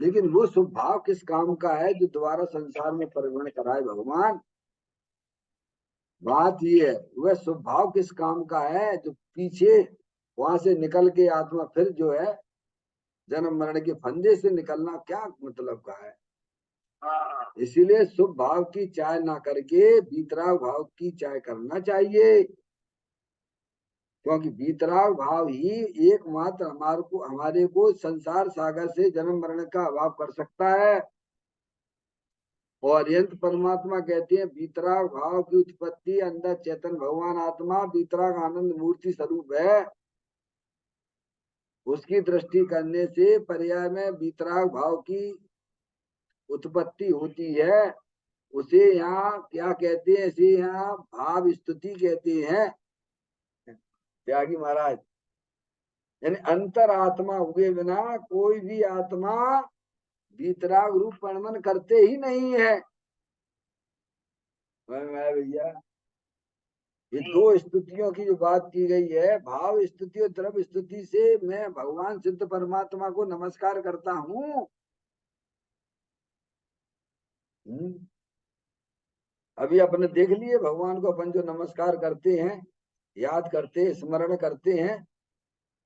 S1: लेकिन वो शुभ भाव किस काम का है जो दोबारा संसार में परिवहन कराए भगवान? बात ये है, वह शुभ भाव किस काम का है जो पीछे वहां से निकल के आत्मा फिर जो है जन्म मरण के फंदे से निकलना क्या मतलब का है? इसीलिए शुभ भाव की चाय ना करके वीतराग भाव की चाय करना चाहिए, क्योंकि वीतराग भाव ही एकमात्र हमारे को संसार सागर से जन्म मरण का अभाव कर सकता है। और यंत्र परमात्मा कहते हैं वीतराग भाव की उत्पत्ति अंदर चेतन भगवान आत्मा वीतराग आनंद मूर्ति स्वरूप है। उसकी दृष्टि करने से पर्याय में वीतराग भाव की उत्पत्ति होती है। उसे यहाँ क्या कहते हैं? इसे यहाँ भाव स्तुति कहते हैं, त्यागी महाराज। यानी अंतर आत्मा हुए बिना कोई भी आत्मा वीतराग रूप परिणमन करते ही नहीं है। मैं भैया, ये दो स्तुतियों की जो बात की गई है, भाव स्तुति और द्रव्य स्तुति से मैं भगवान सिद्ध परमात्मा को नमस्कार करता हूँ। अभी अपने देख लिए भगवान को, अपन जो नमस्कार करते हैं, याद करते हैं, स्मरण करते हैं,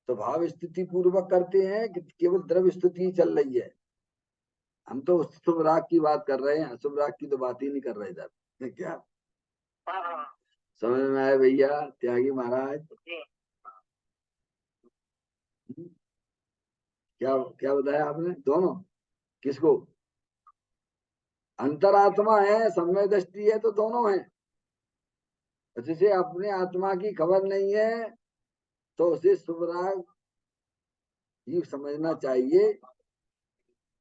S1: तो भाव स्तुति पूर्वक करते हैं कि केवल द्रव्य स्तुति ही चल रही है? हम तो शुभ राग की बात कर रहे हैं, शुभ राग की तो बात ही नहीं कर रहे इधर। क्या समझ में आया भैया त्यागी महाराज? क्या क्या बताया आपने? दोनों किसको? अंतरात्मा है, समय दृष्टि है, तो दोनों है। जिसे अपने आत्मा की खबर नहीं है तो उसे शुभ राग ही समझना चाहिए,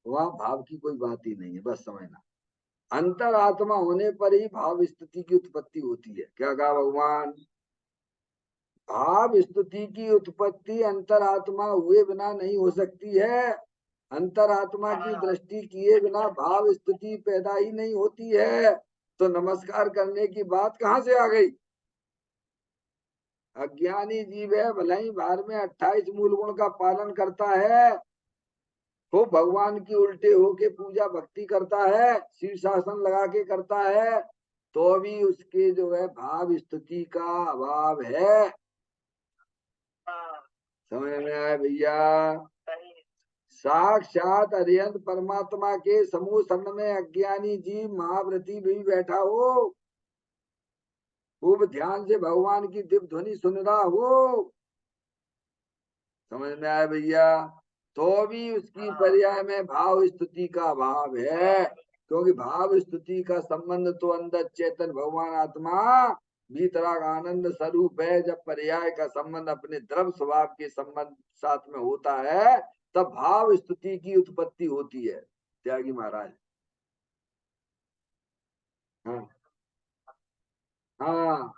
S1: वहां भाव की कोई बात ही नहीं है, बस समझना। अंतरात्मा होने पर ही भाव स्तुति की उत्पत्ति होती है। क्या कहा भगवान? भाव स्तुति की उत्पत्ति अंतरात्मा हुए बिना नहीं हो सकती है। अंतरात्मा की दृष्टि किए बिना भाव स्तुति पैदा ही नहीं होती है। तो नमस्कार करने की बात कहाँ से आ गई? अज्ञानी जीव है, भले ही बाहर में 28 मूल गुण का पालन करता है, वो भगवान की उल्टे होके पूजा भक्ति करता है, शीर्षासन लगा के करता है, तो भी उसके जो है भाव स्तुति का अभाव है। समझ में आया भैया? साक्षात अरिहंत परमात्मा के समूह शरण में अज्ञानी जीव महाव्रती भी बैठा हो, खूब ध्यान से भगवान की दिव्य ध्वनि सुन रहा हो, समझ में आया भैया, तो भी उसकी पर्याय में भाव स्तुति का भाव है, क्योंकि भाव स्तुति का संबंध तो अंदर चेतन भगवान आत्मा भीतराग आनंद स्वरूप है। जब पर्याय का संबंध अपने द्रव्य स्वभाव के संबंध साथ में होता है, तब भाव स्तुति की उत्पत्ति होती है। त्यागी महाराज, हाँ हाँ,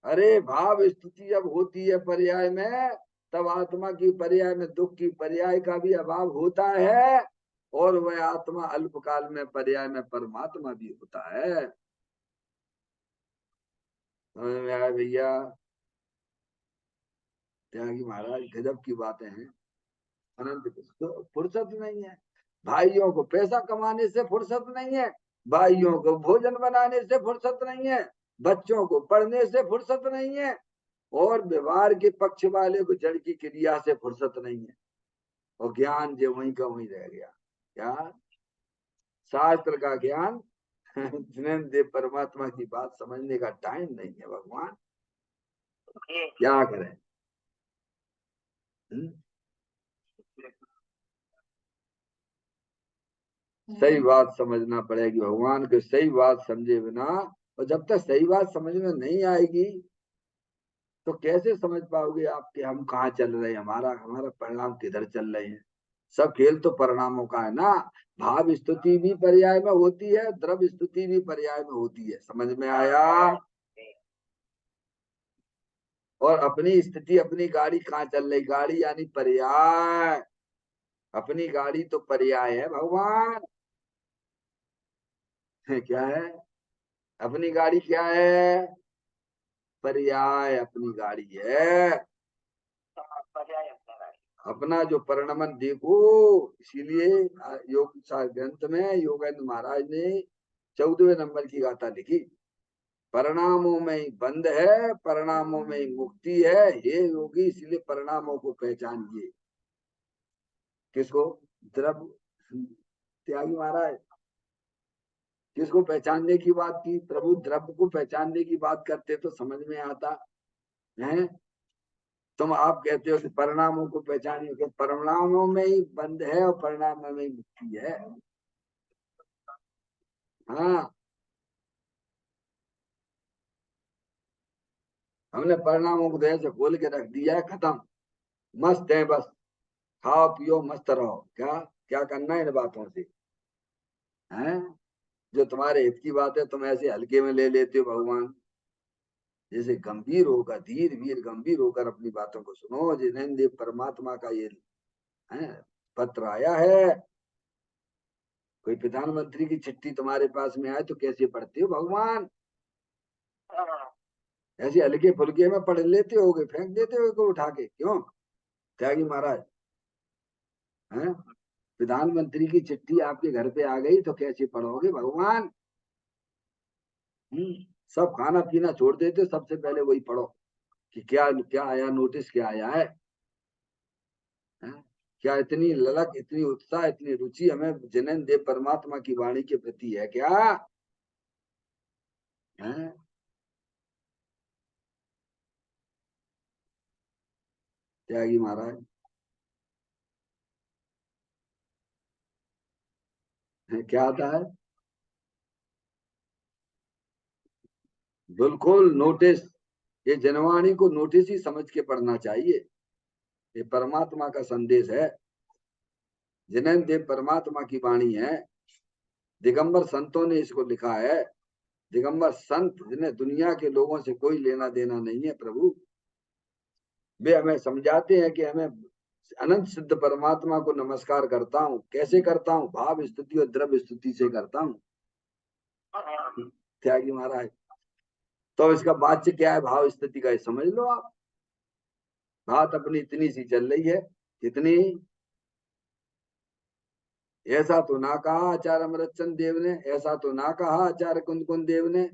S1: अरे भाव स्तुति जब होती है पर्याय में, तब आत्मा की पर्याय में दुख की पर्याय का भी अभाव होता है, और वह आत्मा अल्पकाल में पर्याय में परमात्मा भी होता है। समझ में आया भैया? त्यागी महाराज गजब की बातें हैं। अनंत तो फुर्सत नहीं है, भाइयों को पैसा कमाने से फुर्सत नहीं है, भाइयों को भोजन बनाने से फुर्सत नहीं है, बच्चों को पढ़ने से फुर्सत नहीं है, और व्यवहार के पक्ष वाले को जड़ की क्रिया से फुर्सत नहीं है, और ज्ञान जो वहीं का वहीं रह गया। क्या शास्त्र का ज्ञान जिन्हें देव परमात्मा की बात समझने का टाइम नहीं है भगवान, क्या करें? सही बात समझना पड़ेगी, भगवान को सही बात समझे बिना, और जब तक सही बात समझ में नहीं आएगी तो कैसे समझ पाओगे आप कि हम कहाँ चल रहे हैं, हमारा हमारा परिणाम किधर चल रहे हैं। सब खेल तो परिणामों का है ना। भाव स्तुति भी पर्याय में होती है, द्रव्य स्तुति भी पर्याय में होती है, समझ में आया? और अपनी स्थिति, अपनी गाड़ी कहाँ चल रही, गाड़ी यानी पर्याय, अपनी गाड़ी तो पर्याय है भगवान। क्या है? अपनी गाड़ी क्या है? पर्याय अपनी गाड़ी है। अपना जो परिणमन देखो, इसीलिए योग ग्रंथ में योगेंद्र महाराज ने 14वें नंबर की गाथा लिखी, परिणामों में ही बंध है, परिणामों में ही मुक्ति है, हे योगी इसलिए परिणामों को पहचानिए। किसको? द्रव्य, त्यागी महाराज किसको पहचानने की बात की? प्रभु द्रव्य को पहचानने की बात करते तो समझ में आता है। तुम आप कहते हो कि परिणामों को पहचानिए, कि परिणामों में ही बंध है और परिणामों में ही मुक्ति है। हाँ, हमने परिणामों को ऐसे खोल के रख दिया है, खत्म, मस्त है बस, खाओ पियो मस्त रहो। क्या क्या करना है इन बातों से? हैं? जो तुम्हारे हित की बात है तुम ऐसे हल्के में ले लेते हो भगवान। जैसे गंभीर होकर, धीर वीर गंभीर होकर अपनी बातों को सुनो। जिन्हें देव परमात्मा का ये है पत्र आया है, कोई प्रधानमंत्री की चिट्ठी तुम्हारे पास में आए तो कैसे पढ़ते हो भगवान? ऐसे हल्के फुल्के में पढ़ लेते होगे, फेंक देते हो उठा के, क्यों? त्यागी महाराज, हैं? प्रधानमंत्री की चिट्ठी आपके घर पे आ गई तो कैसे पढ़ोगे भगवान? सब खाना पीना छोड़ देते, सबसे पहले वही पढ़ो कि क्या क्या आया, नोटिस क्या आया है। हैं? क्या इतनी ललक, इतनी उत्साह, इतनी रुचि हमें जिनेन देव परमात्मा की वाणी के प्रति है क्या? हैं? त्यागी महाराज, क्या आता है? बिल्कुल नोटिस, ये जनवाणी को नोटिस ही समझ के पढ़ना चाहिए। ये परमात्मा का संदेश है, जिनेन देव परमात्मा की वाणी है। दिगंबर संतों ने इसको लिखा है। दिगंबर संत जिन्हें दुनिया के लोगों से कोई लेना देना नहीं है प्रभु, वे हमें समझाते हैं कि हमें अनंत सिद्ध परमात्मा को नमस्कार करता हूँ। कैसे करता हूँ? भाव स्तुति और द्रव्य स्तुति से करता हूँ। त्यागी महाराज, तो इसका वाच्य क्या है? भाव स्तुति का, समझ लो आप। बात अपनी इतनी सी चल रही है, कितनी? ऐसा तो ना कहा आचार्य अमृतचंद देव ने, ऐसा तो ना कहा आचार्य कुंद कुंद देव ने,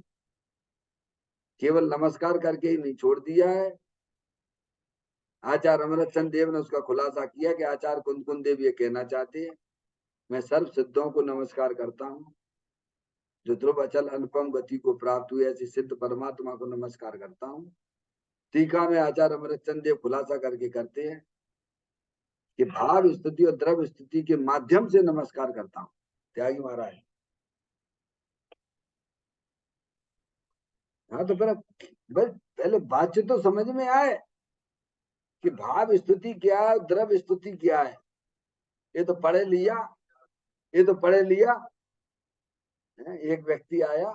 S1: केवल नमस्कार करके ही नहीं छोड़ दिया है। आचार्य अमृतचंद देव ने उसका खुलासा किया कि आचार्य कुंद कुंद देव ये कहना चाहते हैं, मैं सर्व सिद्धों को नमस्कार करता हूँ, जो ध्रुव अचल अनुपम गति को प्राप्त हुए ऐसे सिद्ध परमात्मा को नमस्कार करता हूँ। टीका में आचार्य अमृतचंद देव खुलासा करके करते हैं कि भाव स्तुति और द्रव्य स्तुति के माध्यम से नमस्कार करता हूँ। त्यागी महाराज, हाँ तो फिर बस पहले बातचीत तो समझ में आए कि भाव स्तुति क्या है, द्रव्य स्तुति क्या है। ये तो पढ़े लिया, ये तो पढ़े लिया। एक व्यक्ति आया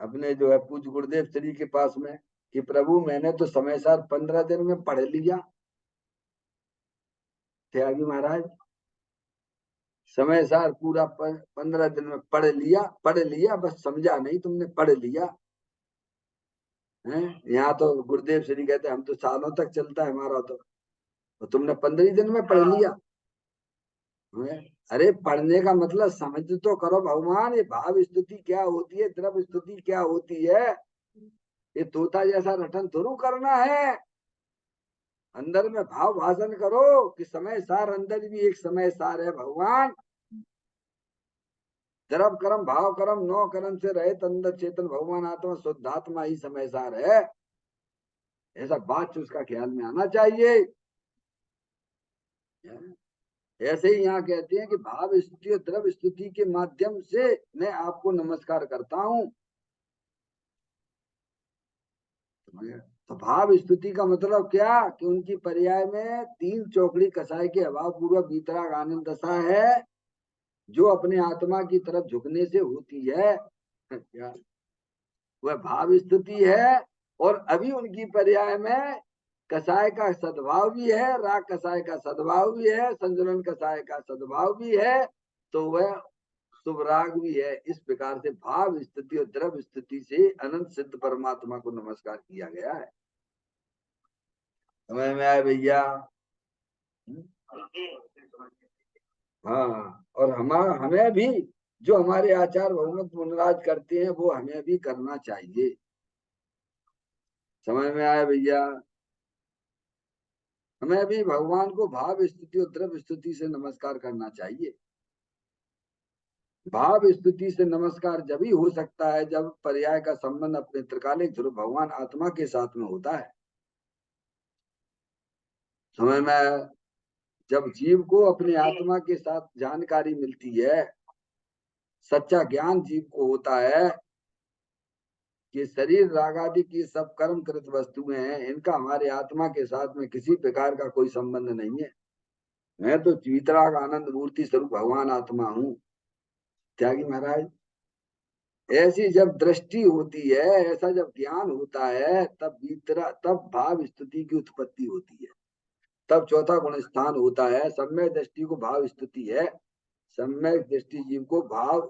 S1: अपने जो है पूज्य गुरुदेव श्री के पास में कि प्रभु मैंने तो समय सार 15 दिन में पढ़ लिया। त्यागी महाराज, समय सार पूरा 15 दिन में पढ़ लिया, बस समझा नहीं, तुमने पढ़ लिया है। यहाँ तो गुरुदेव श्री कहते हम तो सालों तक चलता है हमारा तो तुमने 15 दिन में पढ़ लिया। अरे पढ़ने का मतलब समझ तो करो भगवान, ये भाव स्तुति क्या होती है, द्रव्य स्तुति क्या होती है। ये तोता जैसा रटन थोड़ू करना है, अंदर में भाव भाषण करो कि समय सार अंदर भी एक समय सार है भगवान। द्रव कर्म भाव कर्म 9 कर्म से रहित अंदर चेतन भगवान आत्मा शुद्धात्मा ही समय सार है। ऐसा बात उसका ख्याल में आना चाहिए। ऐसे ही यहाँ कहते हैं कि भाव स्तुति और द्रव्य स्तुति के माध्यम से मैं आपको नमस्कार करता हूँ। तो भाव स्तुति का मतलब क्या कि उनकी पर्याय में 3 चौकड़ी कसाई के अभाव पूर्वक वितराग आनंद दशा है, जो अपने आत्मा की तरफ झुकने से होती है। क्या वह भाव स्तुति है। और अभी उनकी पर्याय में कसाय का सद्भाव भी है, राग कसाय का सद्भाव भी है, संजुलन कसाय का सद्भाव भी है, तो वह शुभ राग भी है। इस प्रकार से भाव स्तुति और द्रव्य स्तुति से अनंत सिद्ध परमात्मा को नमस्कार किया गया है। समझ में आए भैया? हाँ, और हमें भी जो हमारे आचार्य भगवत मुनराज करते हैं वो हमें भी करना चाहिए। समझ में आया भैया? हमें भी भगवान को भाव स्तुति और द्रव्य स्तुति से नमस्कार करना चाहिए। भाव स्तुति से नमस्कार जब ही हो सकता है जब पर्याय का संबंध अपने त्रिकालिक ध्रुव भगवान आत्मा के साथ में होता है। समझ में? जब जीव को अपने आत्मा के साथ जानकारी मिलती है, सच्चा ज्ञान जीव को होता है कि शरीर राग आदि की सब कर्म कृत वस्तुएं हैं, इनका हमारे आत्मा के साथ में किसी प्रकार का कोई संबंध नहीं है। मैं तो वीतराग आनंद मूर्ति स्वरूप भगवान आत्मा हूँ। त्यागी महाराज, ऐसी जब दृष्टि होती है, ऐसा जब ज्ञान होता है, तब भाव स्तुति की उत्पत्ति होती है। तब चौथा गुण स्थान होता है। सम्यक दृष्टि को भाव स्तुति है। सम्यक दृष्टि जीव को भाव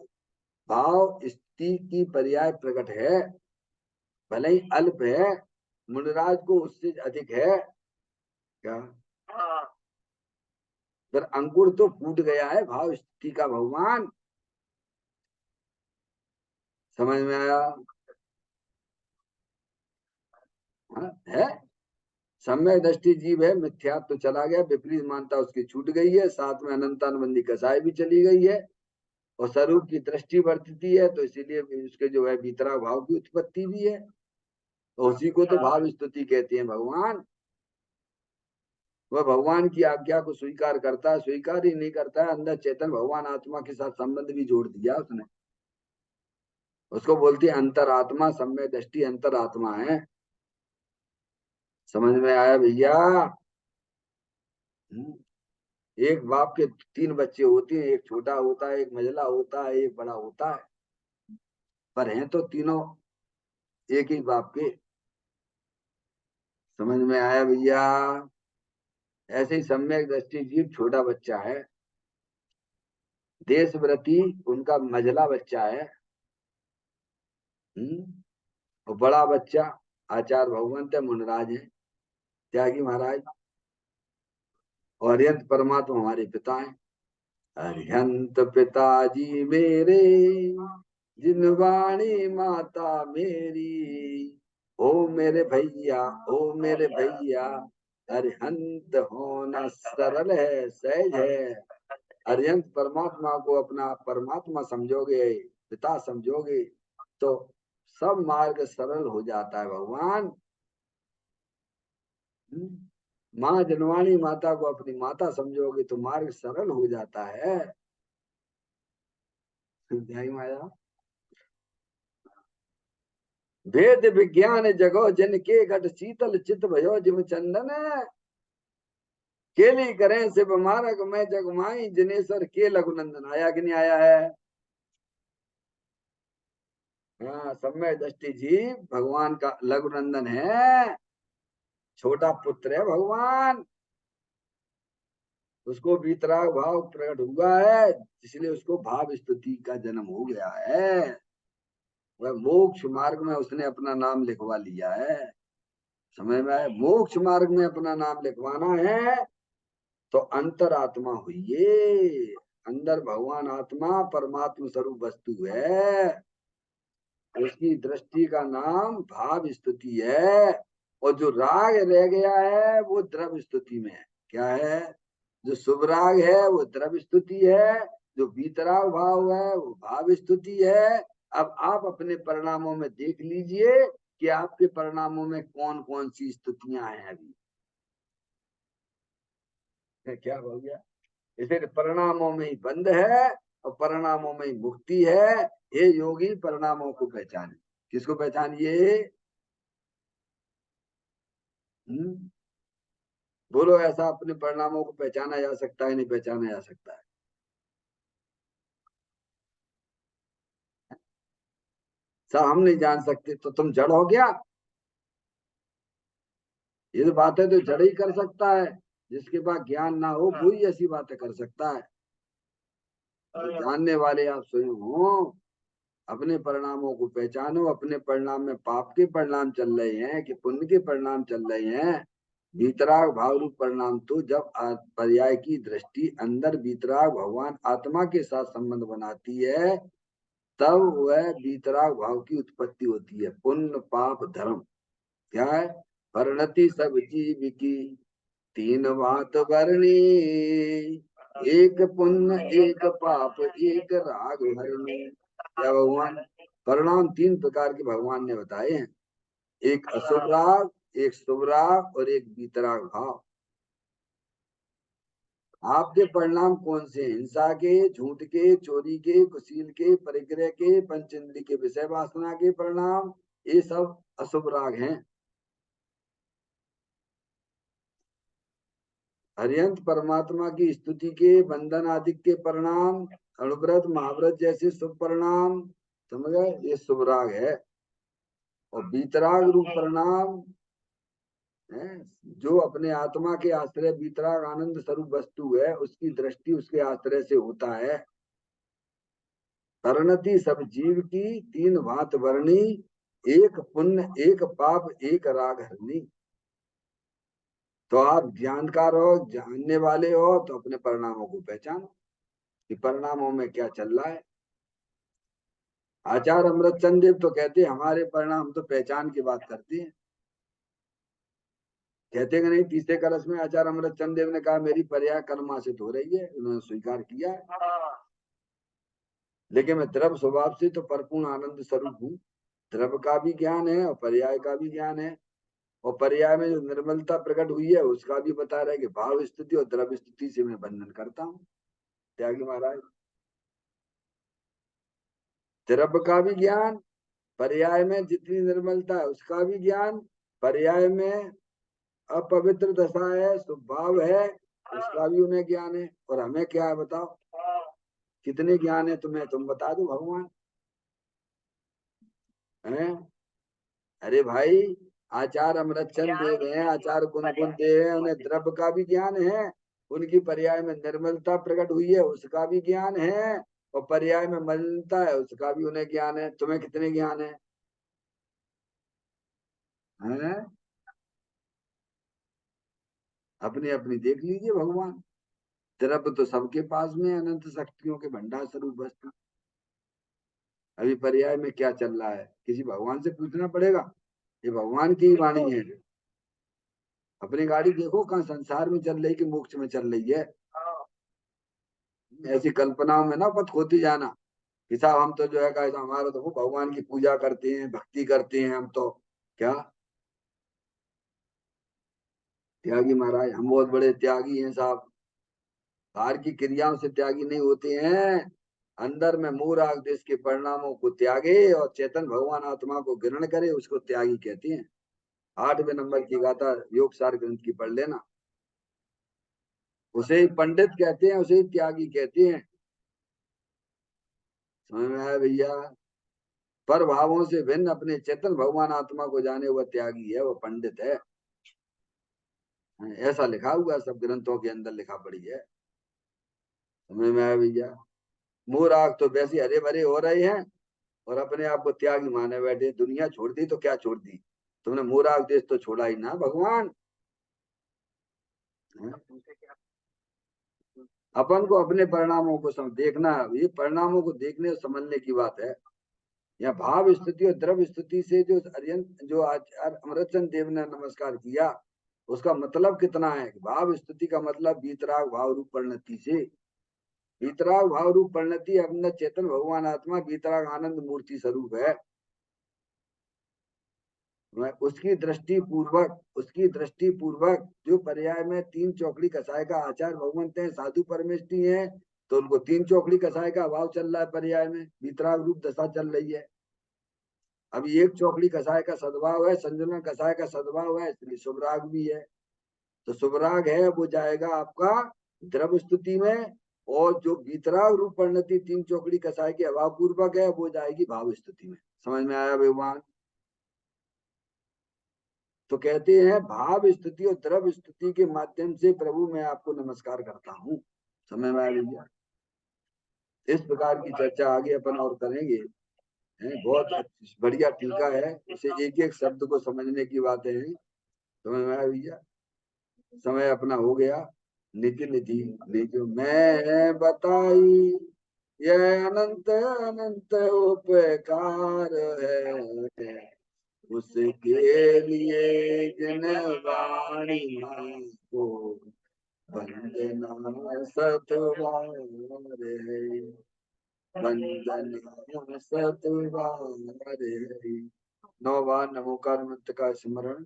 S1: भाव स्तुति की पर्याय प्रकट है। भले ही अल्प है, मुनिराज को उससे अधिक है। क्या फिर अंकुर तो फूट गया है भाव स्तुति का भगवान। समझ में आया? हाँ, है। सम्यक दृष्टि जीव है, मिथ्यात्व तो चला गया, विपरीत मानता उसकी छूट गई है, साथ में अनंतानुबंधी कसाई भी चली गई है, और स्वरूप की दृष्टि वर्तती है, तो इसीलिए उसके जो है भीतरा भाव की उत्पत्ति भी है। तो उसी को तो भाव स्तुति कहते हैं भगवान। वह भगवान की आज्ञा को स्वीकार करता है, स्वीकार ही नहीं करता है, अंदर चेतन भगवान आत्मा के साथ संबंध भी जोड़ दिया उसने। उसको बोलती है अंतरात्मा, सम्यक दृष्टि अंतरात्मा है। समझ में आया भैया? एक बाप के 3 बच्चे होते हैं, एक छोटा होता है, एक मझला होता है, एक बड़ा होता है, पर हैं तो तीनों एक ही बाप के। समझ में आया भैया? ऐसे ही सम्यक दृष्टि जीव छोटा बच्चा है, देशव्रती उनका मझला बच्चा है। और बड़ा बच्चा आचार्य भगवंत मुनराज है, त्यागी महाराज। और अरिहंत परमात्मा हमारे पिता हैं। अरिहंत पिताजी मेरे, जिनवाणी माता मेरी, ओ मेरे भैया, ओ मेरे भैया, अरिहंत होना सरल है, सहज है। अरिहंत परमात्मा को अपना परमात्मा समझोगे, पिता समझोगे, तो सब मार्ग सरल हो जाता है भगवान। माँ जनवाणी माता को अपनी माता समझोगे तो मार्ग सरल हो जाता है। ध्यान माया वेद विज्ञान जगो जन के घट शीतल चित भयो जिम चंदन केली करें शिव मारक मैं जगमाई जनेश्वर के लघुनंदन। आया कि नहीं आया है? हाँ, समय दृष्टि जीव भगवान का लघुनंदन है, छोटा पुत्र है भगवान। उसको वीतराग भाव प्रकट हुआ है, इसलिए उसको भाव स्तुति का जन्म हो गया है। वह मोक्ष मार्ग में उसने अपना नाम लिखवा लिया है। समय में मोक्ष मार्ग में अपना नाम लिखवाना है तो अंतरात्मा हुई। अंदर भगवान आत्मा परमात्मा स्वरूप वस्तु है, उसकी दृष्टि का नाम भाव स्तुति है। और जो राग रह गया है वो द्रव्य स्तुति में है। क्या है? जो शुभ राग है वो द्रव्य स्तुति है, जो बीतराग भाव है वो भाव स्तुति है। अब आप अपने परिणामों में देख लीजिए कि आपके परिणामों में कौन कौन सी स्तुतियां हैं अभी। क्या हो गया? इसलिए परिणामों में ही बंद है और परिणामों में ही मुक्ति है। हे योगी परिणामों को पहचाने। किसको पहचानिए? बोलो, ऐसा अपने परिणामों को पहचाना जा सकता है, नहीं पहचाना जा सकता है? सब हम नहीं जान सकते तो तुम जड़ हो गया? ये तो बातें तो जड़ ही कर सकता है। जिसके पास ज्ञान ना हो वो ही ऐसी बातें कर सकता है। तो जानने वाले आप स्वयं हो। अपने परिणामों को पहचानो। अपने परिणाम में पाप के परिणाम चल रहे हैं कि पुण्य के परिणाम चल रहे हैं? वीतराग भाव रूप परिणाम तो जब पर्याय की दृष्टि अंदर वीतराग भगवान आत्मा के साथ संबंध बनाती है तब वह वीतराग भाव की उत्पत्ति होती है। पुण्य पाप धर्म क्या है? परिणति सब जीव की तीन बात वर्णी, एक पुण्य एक पाप एक राग हरणी। क्या भगवान? परिणाम तीन प्रकार के भगवान ने बताए हैं, एक अशुभ राग, एक शुभ राग और एक वीतराग भाव। आपके परिणाम कौन से? हिंसा के, झूठ के, चोरी के, कुशील के, परिग्रह के, पंचेंद्रिय के विषय वासना के परिणाम, ये सब अशुभ राग हैं। हरियंत परमात्मा की स्तुति के, बंधन आदि के परिणाम, अणुव्रत महाव्रत जैसे शुभ परिणाम, समझ गए? ये शुभ राग है। और बीतराग रूप परिणाम है, जो अपने आत्मा के आश्रय बीतराग आनंद स्वरूप वस्तु है उसकी दृष्टि उसके आश्रय से होता है। परिणति सब जीव की तीन भांत वर्णी, एक पुण्य एक पाप एक राग हरणी। तो आप जानकार हो, जानने वाले हो, तो अपने परिणामों को पहचानो कि परिणामों में क्या चल रहा है। आचार्य अमृतचंद देव तो कहते हैं हमारे परिणाम तो पहचान की बात करते हैं। कहते कि नहीं? तीसरे कलश में आचार्य अमृतचंद देव ने कहा मेरी पर्याय कर्माशित हो रही है, उन्होंने स्वीकार किया है। लेकिन मैं द्रव्य स्वभाव से तो परिपूर्ण आनंद स्वरूप हूँ। द्रव्य का भी ज्ञान है और पर्याय का भी ज्ञान है। और पर्याय में जो निर्मलता प्रकट हुई है उसका भी बता रहा है कि भाव स्थिति और द्रव्य स्थिति से मैं बंधन करता हूँ। त्यागी महाराज, द्रव्य का भी ज्ञान, पर्याय में जितनी निर्मलता है उसका भी ज्ञान, पर्याय में अपवित्र दशा है, स्वभाव है, उसका भी उन्हें ज्ञान है। और हमें क्या है बताओ? कितने ज्ञान है तुम्हें? तुम बता दो भगवान है। अरे भाई, आचार्य अमृतचंद देव हैं, आचार्य गुणगुण देव हैं, उन्हें द्रव्य का भी ज्ञान है। उनकी पर्याय में निर्मलता प्रकट हुई है उसका भी ज्ञान है। और पर्याय में मलिनता है उसका भी उन्हें ज्ञान है। तुम्हें कितने ज्ञान है? हैं? अपनी अपनी देख लीजिए भगवान। द्रव्य तो सबके पास में है, अनंत शक्तियों के भंडार स्वरूप वस्तु। अभी पर्याय में क्या चल रहा है किसी भगवान से पूछना पड़ेगा। ये भगवान की ही वाणी है। अपनी गाड़ी देखो कहाँ संसार में चल रही कि मोक्ष में चल रही है। ऐसी कल्पनाओं में ना पत खोती जाना कि साहब हम तो जो है कैसा हमारा तो वो भगवान की पूजा करते हैं, भक्ति करते हैं हम तो। क्या त्यागी महाराज, हम बहुत बड़े त्यागी हैं साहब। बाहर की क्रियाओं से त्यागी नहीं होते हैं, अंदर में मूल राग देश के परिणामों को त्यागे और चेतन भगवान आत्मा को ग्रहण करे, उसको त्यागी कहते हैं। 8वें नंबर की गाथा योग सार ग्रंथ की पढ़ लेना। उसे ही पंडित कहते हैं, उसे ही त्यागी कहते हैं। समझ में आया भैया? पर भावों से भिन्न अपने चेतन भगवान आत्मा को जाने वह त्यागी है, वो पंडित है। ऐसा लिखा हुआ सब ग्रंथों के अंदर लिखा पड़ी है। समझ में आया भैया? मोर आग तो वैसे हरे भरे हो रहे हैं और अपने आप को त्यागी माने बैठे। दुनिया छोड़ दी तो क्या छोड़ दी, तुमने मोर आग देश तो छोड़ा ही ना भगवान। अपन को अपने परिणामों को देखना, ये परिणामों को देखने और समझने की बात है। या भाव स्तुति और द्रव्य स्तुति से जो जो आचार्य अमृतचंद देव ने नमस्कार किया, उसका मतलब कितना है? भाव स्तुति का मतलब बीतराग भाव रूप परिणति से। बीतराग भाव रूप परिणति अपना चेतन भगवान आत्मा बीतराग आनंद मूर्ति स्वरूप है। उसकी दृष्टि पूर्वक जो पर्याय में तीन चौकड़ी कसाय का आचार भगवंत है, साधु परमेष्टि है, तो उनको तीन चौकड़ी कसाय का अभाव चल रहा है पर्याय में, बीतराग रूप दशा चल रही है। अभी एक चौकड़ी कसाय का सद्भाव है, संजुलन कसाय का सद्भाव है, इसलिए शुभराग भी है। तो शुभराग है वो जाएगा आपका द्रव्य स्तुति में, और जो बीतराग रूप परिणति तीन चौकड़ी कसाय के अभाव पूर्वक है वो जाएगी भाव स्तुति में। समझ में आया भगवान? तो कहते हैं भाव स्तुति और द्रव्य स्तुति के माध्यम से प्रभु मैं आपको नमस्कार करता हूँ। समझ में आ गया? इस प्रकार की चर्चा आगे अपन और करेंगे। बहुत बढ़िया टीका है, इसे एक एक शब्द को समझने की बातें हैं। समझ में आया भैया? समय अपना हो गया। निधि निधि निधि मैं बताई, यह अनंत अनंत उपकार है, उसके लिए जिन वाणी को वंदना सतवारे, वंदना सतवारे। 9 बार नमोकार मंत्र का स्मरण।